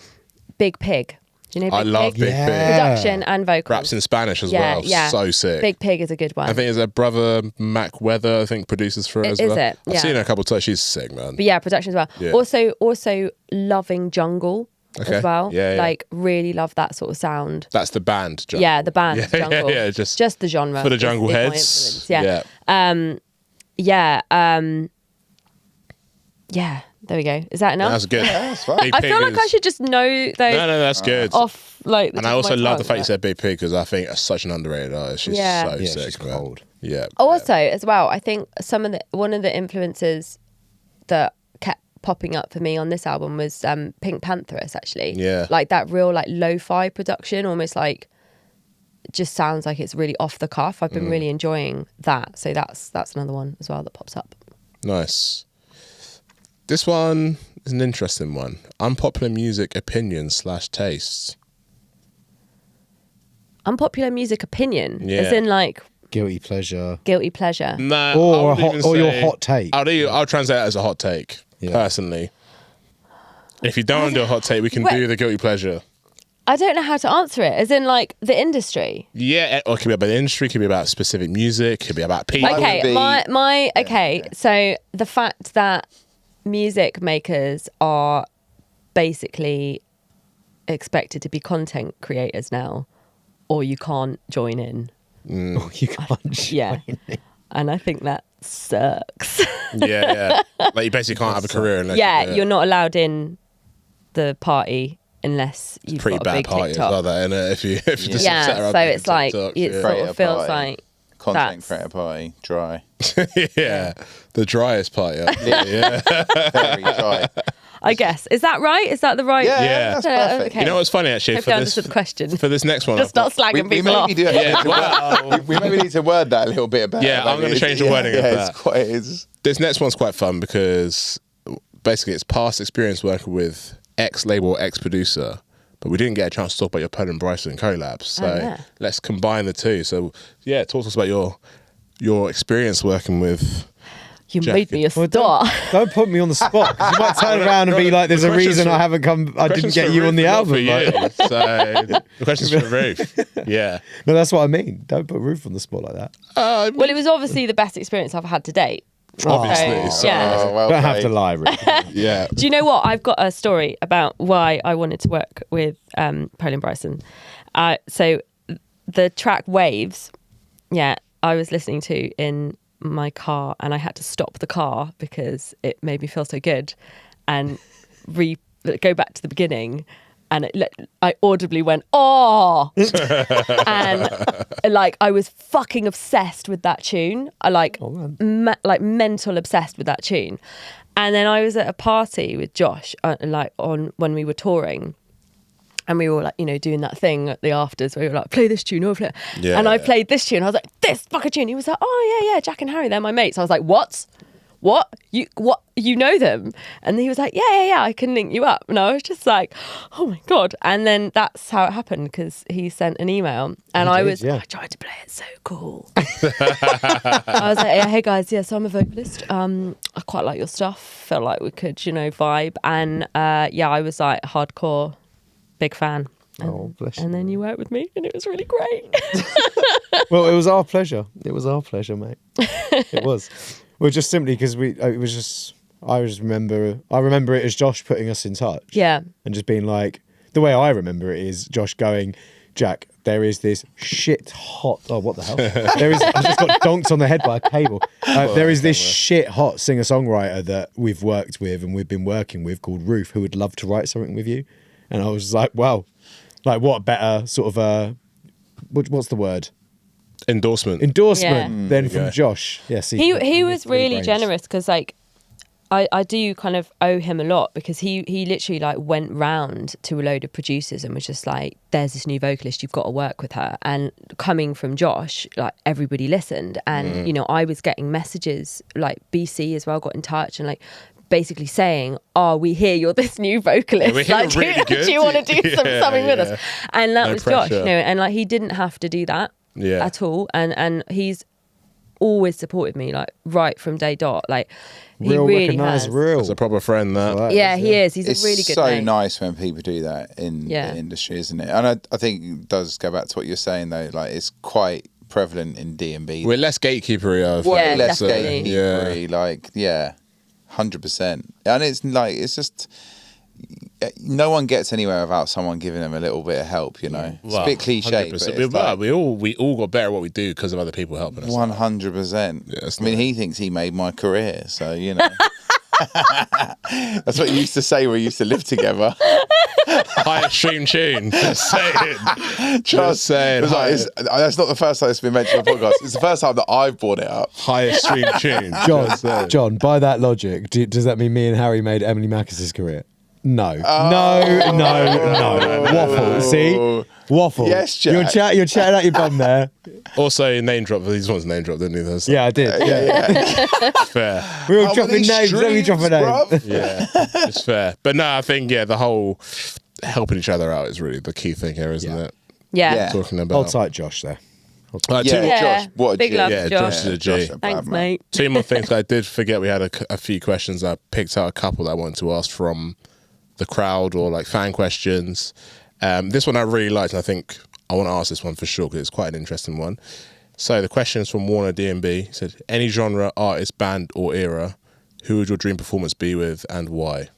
Big Pig. Do you know Big I love Pig? Big Pig. Production and vocals. Raps in Spanish as Yeah, well. yeah. So sick. Big Pig is a good one. I think it's her brother Mac Weather. I think produces for her as Is well. it? I've Yeah. seen her a couple of times. She's sick, man. But yeah, production as well. Yeah. Also loving Jungle Okay. as well. Yeah, yeah. Like really love that sort of sound. That's the band. Jungle. Yeah, the band Yeah, Jungle. yeah, just the genre for the is- Jungle is my heads. influence. Yeah. There we go. Is that enough? That's good. that's fine. Big I Pig feel like is- I should just know those No, that's good. off like. And I also love the fact you said Big Pig because I think it's such an underrated artist. She's Yeah. so Yeah, sick, she's man. cold. Yeah. Also, as well, I think one of the influences that kept popping up for me on this album was Pink Pantheress. Actually, Yeah. like that real like lo-fi production, almost like just sounds like it's really off the cuff. I've been really enjoying that. So that's another one as well that pops up. Nice. This one is an interesting one. Unpopular music opinions / tastes. Unpopular music opinion, Yeah. as in like Guilty pleasure. guilty pleasure. Nah, Or I would even your say- hot take. I'll translate it as a hot take, Yeah. personally. If you don't want to do a hot take, we can Wait. do the guilty pleasure. I don't know how to answer it. As in like the industry. Yeah, or it could be about the industry, it could be about specific music, it could be about people. would Okay, be- so the fact that music makers are basically expected to be content creators now, or you can't join in. Oh, you can't. Yeah. And I think that sucks. Yeah. Like you basically can't have a career unless Yeah, you do it. you're not allowed in the party unless you've Pretty got a bad big party TikTok. as well, that, innit? If you just Yeah, set her up so on it's like TikTok, it yeah. sort Creator of feels party. like Content that's- creator party, dry. Yeah, the driest party. Yeah. Very dry. I guess. Is that right? Is that the right? Yeah, Yeah. that's I don't know, perfect. okay. You know what's funny actually Hope for you this understood the question. for this next one? Just not slagging We people off. maybe do we maybe need to word that a little bit better. Yeah, I'm gonna Maybe. change the wording of that. It's quite, it's, This next one's quite fun because basically it's past experience working with X label, X producer, but we didn't get a chance to talk about your Pearl and Bryson collabs. So yeah. let's combine the two. So yeah, talk to us about your experience working with. You Jack, made me a Well, star. Don't put me on the spot. 'Cause you might turn around and be like, "There's a question's reason for- I haven't come. I didn't Questions get for you on Ruth, the not album." for Like, you. So the question's for Ruth. Yeah. no, that's what I mean. Don't put Ruth on the spot like that. Well, it was obviously the best experience I've had to date. Obviously. So, So, yeah. oh, well Don't have to played. lie, Ruth. yeah. Do you know what? I've got a story about why I wanted to work with Pearl and Bryson. So the track Waves, yeah, I was listening to in my car and I had to stop the car because it made me feel so good and go back to the beginning. And I audibly went, oh, and like I was fucking obsessed with that tune. I like mental obsessed with that tune. And then I was at a party with Josh, when we were touring, and we were like, doing that thing at the afters where we were like, play this tune, play. Yeah, and I yeah. played this tune. I was like, this fucking tune. He was like, oh yeah, Jack and Harry, they're my mates. I was like, what? You know them? And he was like, yeah, I can link you up. And I was just like, oh my God. And then that's how it happened because he sent an email and I tried to play it so cool. I was like, hey guys, so I'm a vocalist. I quite like your stuff. Felt like we could, vibe. And I was like hardcore big fan. Oh, bless you. And then you worked with me, and it was really great. Well, it was our pleasure. It was our pleasure, mate. It was. Well, just simply because I remember it as Josh putting us in touch. Yeah. And just being like, the way I remember it is Josh going, Jack, there is this shit hot. Oh, what the hell? I just got donked on the head by a cable. There is this shit hot singer songwriter that we've worked with and we've been working with called Ruth, who would love to write something with you. And I was like, wow, like what better sort of what's the word? Endorsement. Than from Josh. Yeah, see, he was really generous because like I do kind of owe him a lot because he literally like went round to a load of producers and was just like, there's this new vocalist, you've got to work with her. And coming from Josh, like everybody listened. And, you know, I was getting messages, like BC as well got in touch and like basically saying, oh, we hear you're this new vocalist. Like, really do you want to do something with us? And that was pressure. Josh, you know, and like he didn't have to do that at all. And he's always supported me, like right from day dot. Like he real really recognised has. real. It's a proper friend, that. Right. Yeah, he is. He's It's a really good so mate. nice when people do that in the industry, isn't it? And I think it does go back to what you're saying, though. Like, it's quite prevalent in D&B. We're less gatekeepery. Yeah, less definitely. gatekeepery. Like, 100%. And it's like, it's just, no one gets anywhere without someone giving them a little bit of help, you know. It's a bit cliche, but 100%. it's like, we all got better at what we do because of other people helping us. 100%. Yeah, I mean, he thinks he made my career, so, you know. That's what you used to say when we used to live together. Highest stream tune. Just saying. Just saying. It's like, that's not the first time it's been mentioned on the podcast. It's the first time that I've brought it up. Highest stream tune. John, by that logic, does that mean me and Harry made Emily Mackis's career? No. Oh. No. Waffle. See? Waffle. Yes, Jack. You're chatting out your bum there. Also, name drop. These ones name drop, didn't he? Yeah, I did. Yeah. Fair. We were dropping names. Let me drop a name. Bruv. Yeah, it's fair. But no, I think the whole helping each other out is really the key thing here, isn't it? Yeah. Talking about. Hold tight, Josh, there. Two, Josh, what a Big G. love Yeah, to Josh. Josh is a G. Thanks, mate. Two more things I did forget. We had a few questions. I picked out a couple that I wanted to ask from the crowd or like fan questions. This one I really liked, and I think I want to ask this one for sure because it's quite an interesting one. So the question is from Warner D&B. He said, any genre, artist, band or era, who would your dream performance be with and why?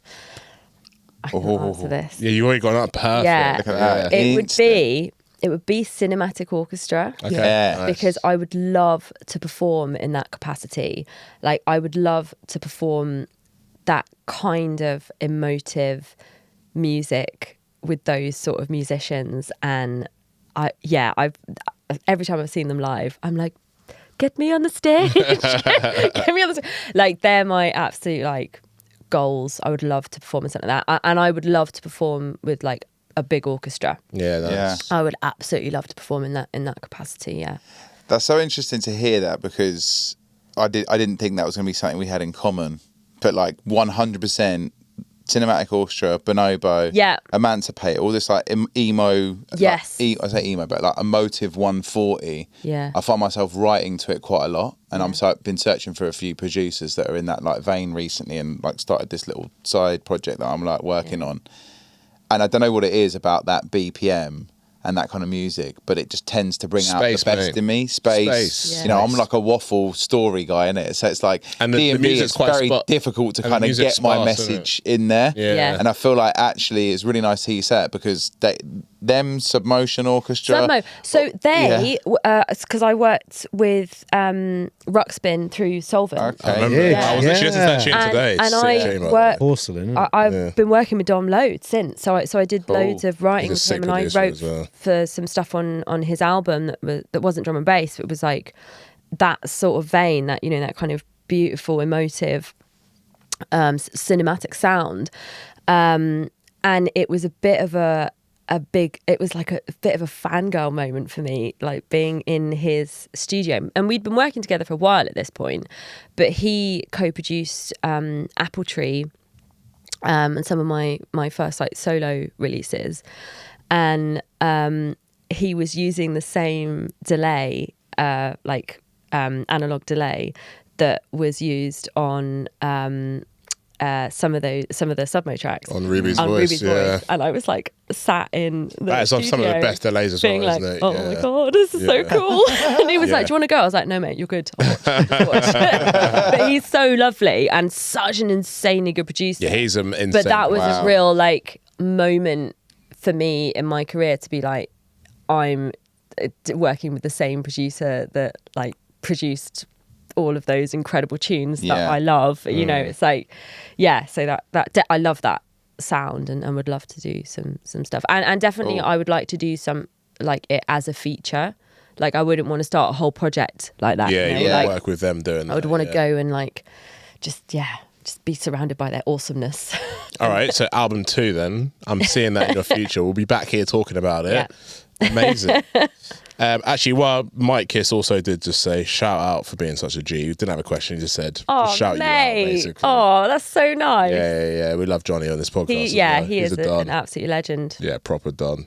I can answer this. Yeah, you already got that. Perfect. Yeah. Look at that. It would be cinematic orchestra. Okay. Yeah. Nice. Because I would love to perform in that capacity. Like I would love to perform that kind of emotive music with those sort of musicians. And I've every time I've seen them live, I'm like, get me on the stage. Get me on the stage. Like they're my absolute like goals. I would love to perform in something like that. And I would love to perform with like a big orchestra. Yeah, that's... I would absolutely love to perform in that capacity. Yeah. That's so interesting to hear that because I didn't think that was going to be something we had in common. But like 100% cinematic orchestra, bonobo, emancipate, all this like emo. Yes. Like, I say emo, but like emotive 140. Yeah. I find myself writing to it quite a lot, and I've been searching for a few producers that are in that like vein recently, and like started this little side project that I'm like working on. And I don't know what it is about that BPM and that kind of music, but it just tends to bring out the best in me. Space. Yeah. You know, I'm like a waffle story guy, innit? So it's like, and the D&B, music's it's quite very difficult to kind of get my message in there. Yeah. And I feel like actually it's really nice to hear you say it because them Submotion Orchestra. So they, because I worked with Ruxpin through Solvent. I remember. Yeah. I was literally listening to that tune today. And Sick I tune, by the worked. way. Porcelain. I've been working with Dom loads since. So I did loads of writing He's a with him, sick and I producer wrote as well. for some stuff on his album that wasn't drum and bass. It was like that sort of vein, that you know, that kind of beautiful, emotive, cinematic sound. And it was a bit of it was like a bit of a fangirl moment for me, like being in his studio. And we'd been working together for a while at this point, but he co-produced Apple Tree and some of my first like solo releases. And he was using the same delay, analog delay that was used on some of the Submo tracks On Ruby's voice, yeah. and I was like sat in the That is some of the studio best delays as being well, like, isn't it? oh Yeah. my god, this is so cool. And he was like, Yeah. do you want to go? I was like, no mate, you're good, I'll watch. Just watch. But he's so lovely and such an insanely good producer. Yeah, he's insane. But that was Wow. a real like moment for me in my career to be like, I'm working with the same producer that like produced all of those incredible tunes that Yeah. I love. You know, it's like, yeah. So I love that sound and would love to do some stuff. And definitely, Cool. I would like to do some like it as a feature. Like I wouldn't want to start a whole project like that. Yeah, you know? you Like, work with them doing that. I would want to yeah. go and like just be surrounded by their awesomeness. All right, so album 2 then. I'm seeing that in your future. We'll be back here talking about it. Yeah. Amazing. Actually, well, Mike Kiss also did just say shout out for being such a G. He didn't have a question. He just said Oh, shout you out, mate. basically. Oh, that's so nice. Yeah. We love Johnny on this podcast. as well. He He's is a don. an absolute legend. Yeah, proper don.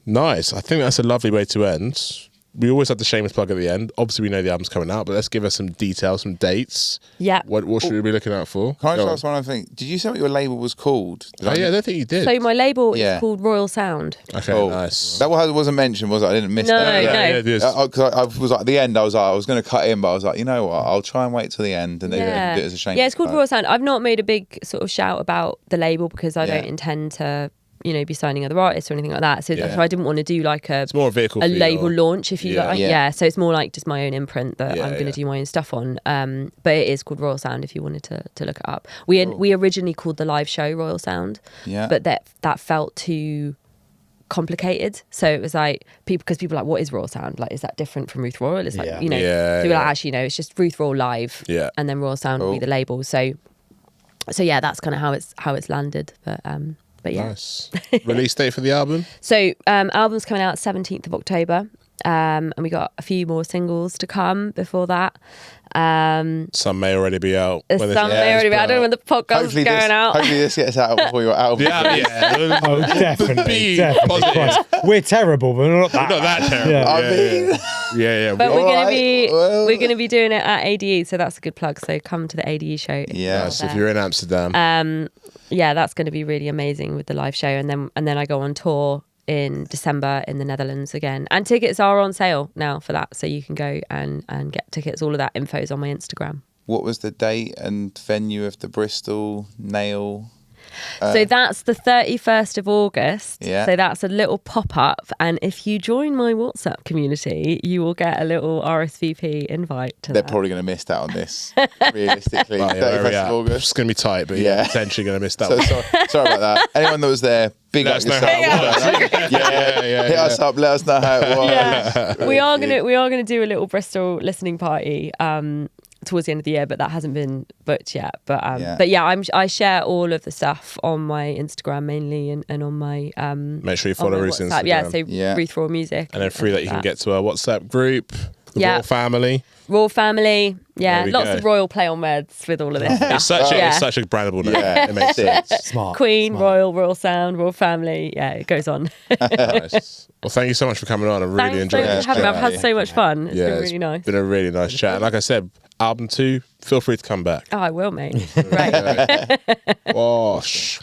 Nice. I think that's a lovely way to end. We always have the shameless plug at the end. Obviously, we know the album's coming out, but let's give us some details, some dates. Yeah. What should we be looking out for? Can I Go just on. ask one other thing? Did you say what your label was called? Oh, yeah, I don't think you did. So my label Yeah. is called Royal Sound. Okay, Cool. nice. That wasn't mentioned, was it? I didn't miss No, that. no. Yeah, it is. Because I was like, at the end, I was going to cut in, but I was like, you know what? I'll try and wait till the end, and then do it as a shame. Yeah, it's called Royal Sound. I've not made a big sort of shout about the label because I Yeah. don't intend to, be signing other artists or anything like that. So Yeah. that's why I didn't want to do like It's more a vehicle a for label your- launch, if you Yeah. like. Yeah. Yeah. So it's more like just my own imprint that Yeah, I'm going to yeah. do my own stuff on. But it is called Royal Sound if you wanted to look it up. We originally called the live show Royal Sound, Yeah. but that felt too complicated. So it was like because people are like, what is Royal Sound? Like, is that different from Ruth Royall? It's like, Yeah. Yeah, so we're like, yeah. actually, no, it's just Ruth Royall live. Yeah. And then Royal Sound will be Cool. the label. So yeah, that's kind of how it's landed. But yeah. Nice. Release date for the album? So album's coming out 17th of October. And we got a few more singles to come before that. Some may already be out. when this- Some may already be. I don't know when the podcast is going out. Hopefully this gets out before your album. Yeah. Oh, definitely. Be Definitely. positive. Christ. We're terrible, but we're not that. Not that terrible. Yeah. I mean, Yeah. But we're Alright, we're well. gonna be doing it at ADE, so that's a good plug. So come to the ADE show. if Yeah. you're Nice. If there. you're in Amsterdam. Yeah, that's going to be really amazing with the live show, and then I go on tour in December in the Netherlands again, and tickets are on sale now for that, so you can go and get tickets. All of that info is on my Instagram. what was the date and venue of the Bristol Nail? So that's the 31st of August. Yeah. So that's a little pop-up, and if you join my WhatsApp community, you will get a little RSVP invite to They're that. probably going to miss out on this, realistically. Well, yeah, 31st yeah. of August. It's going to be tight, but Yeah. potentially going to miss that So one. sorry about that. Anyone that was there, big Let up us know yourself. how it was. Yeah, hit us up. Let us know how it was. Yeah. we are gonna do a little Bristol listening party towards the end of the year, but that hasn't been booked yet. But I share all of the stuff on my Instagram mainly and on my Make sure you on my follow Ruth's WhatsApp. Instagram. Yeah, so Yeah. Ruth Raw Music, And then free that you can get to our WhatsApp group, the Yeah. Royal family. Raw Family. Yeah, There we lots go. of royal play on words with all of this It's stuff. such a brandable name. Yeah. It makes sense. Smart. Queen, Smart. Royal Sound, Royal Family. Yeah, it goes on. Nice. Well, thank you so much for coming on. I really Thanks so enjoyed much this for having me. I've chat. had so much fun. It's been it's really nice. been a really nice chat. And like I said, album 2, feel free to come back. Oh, I will, mate. Right. Wash.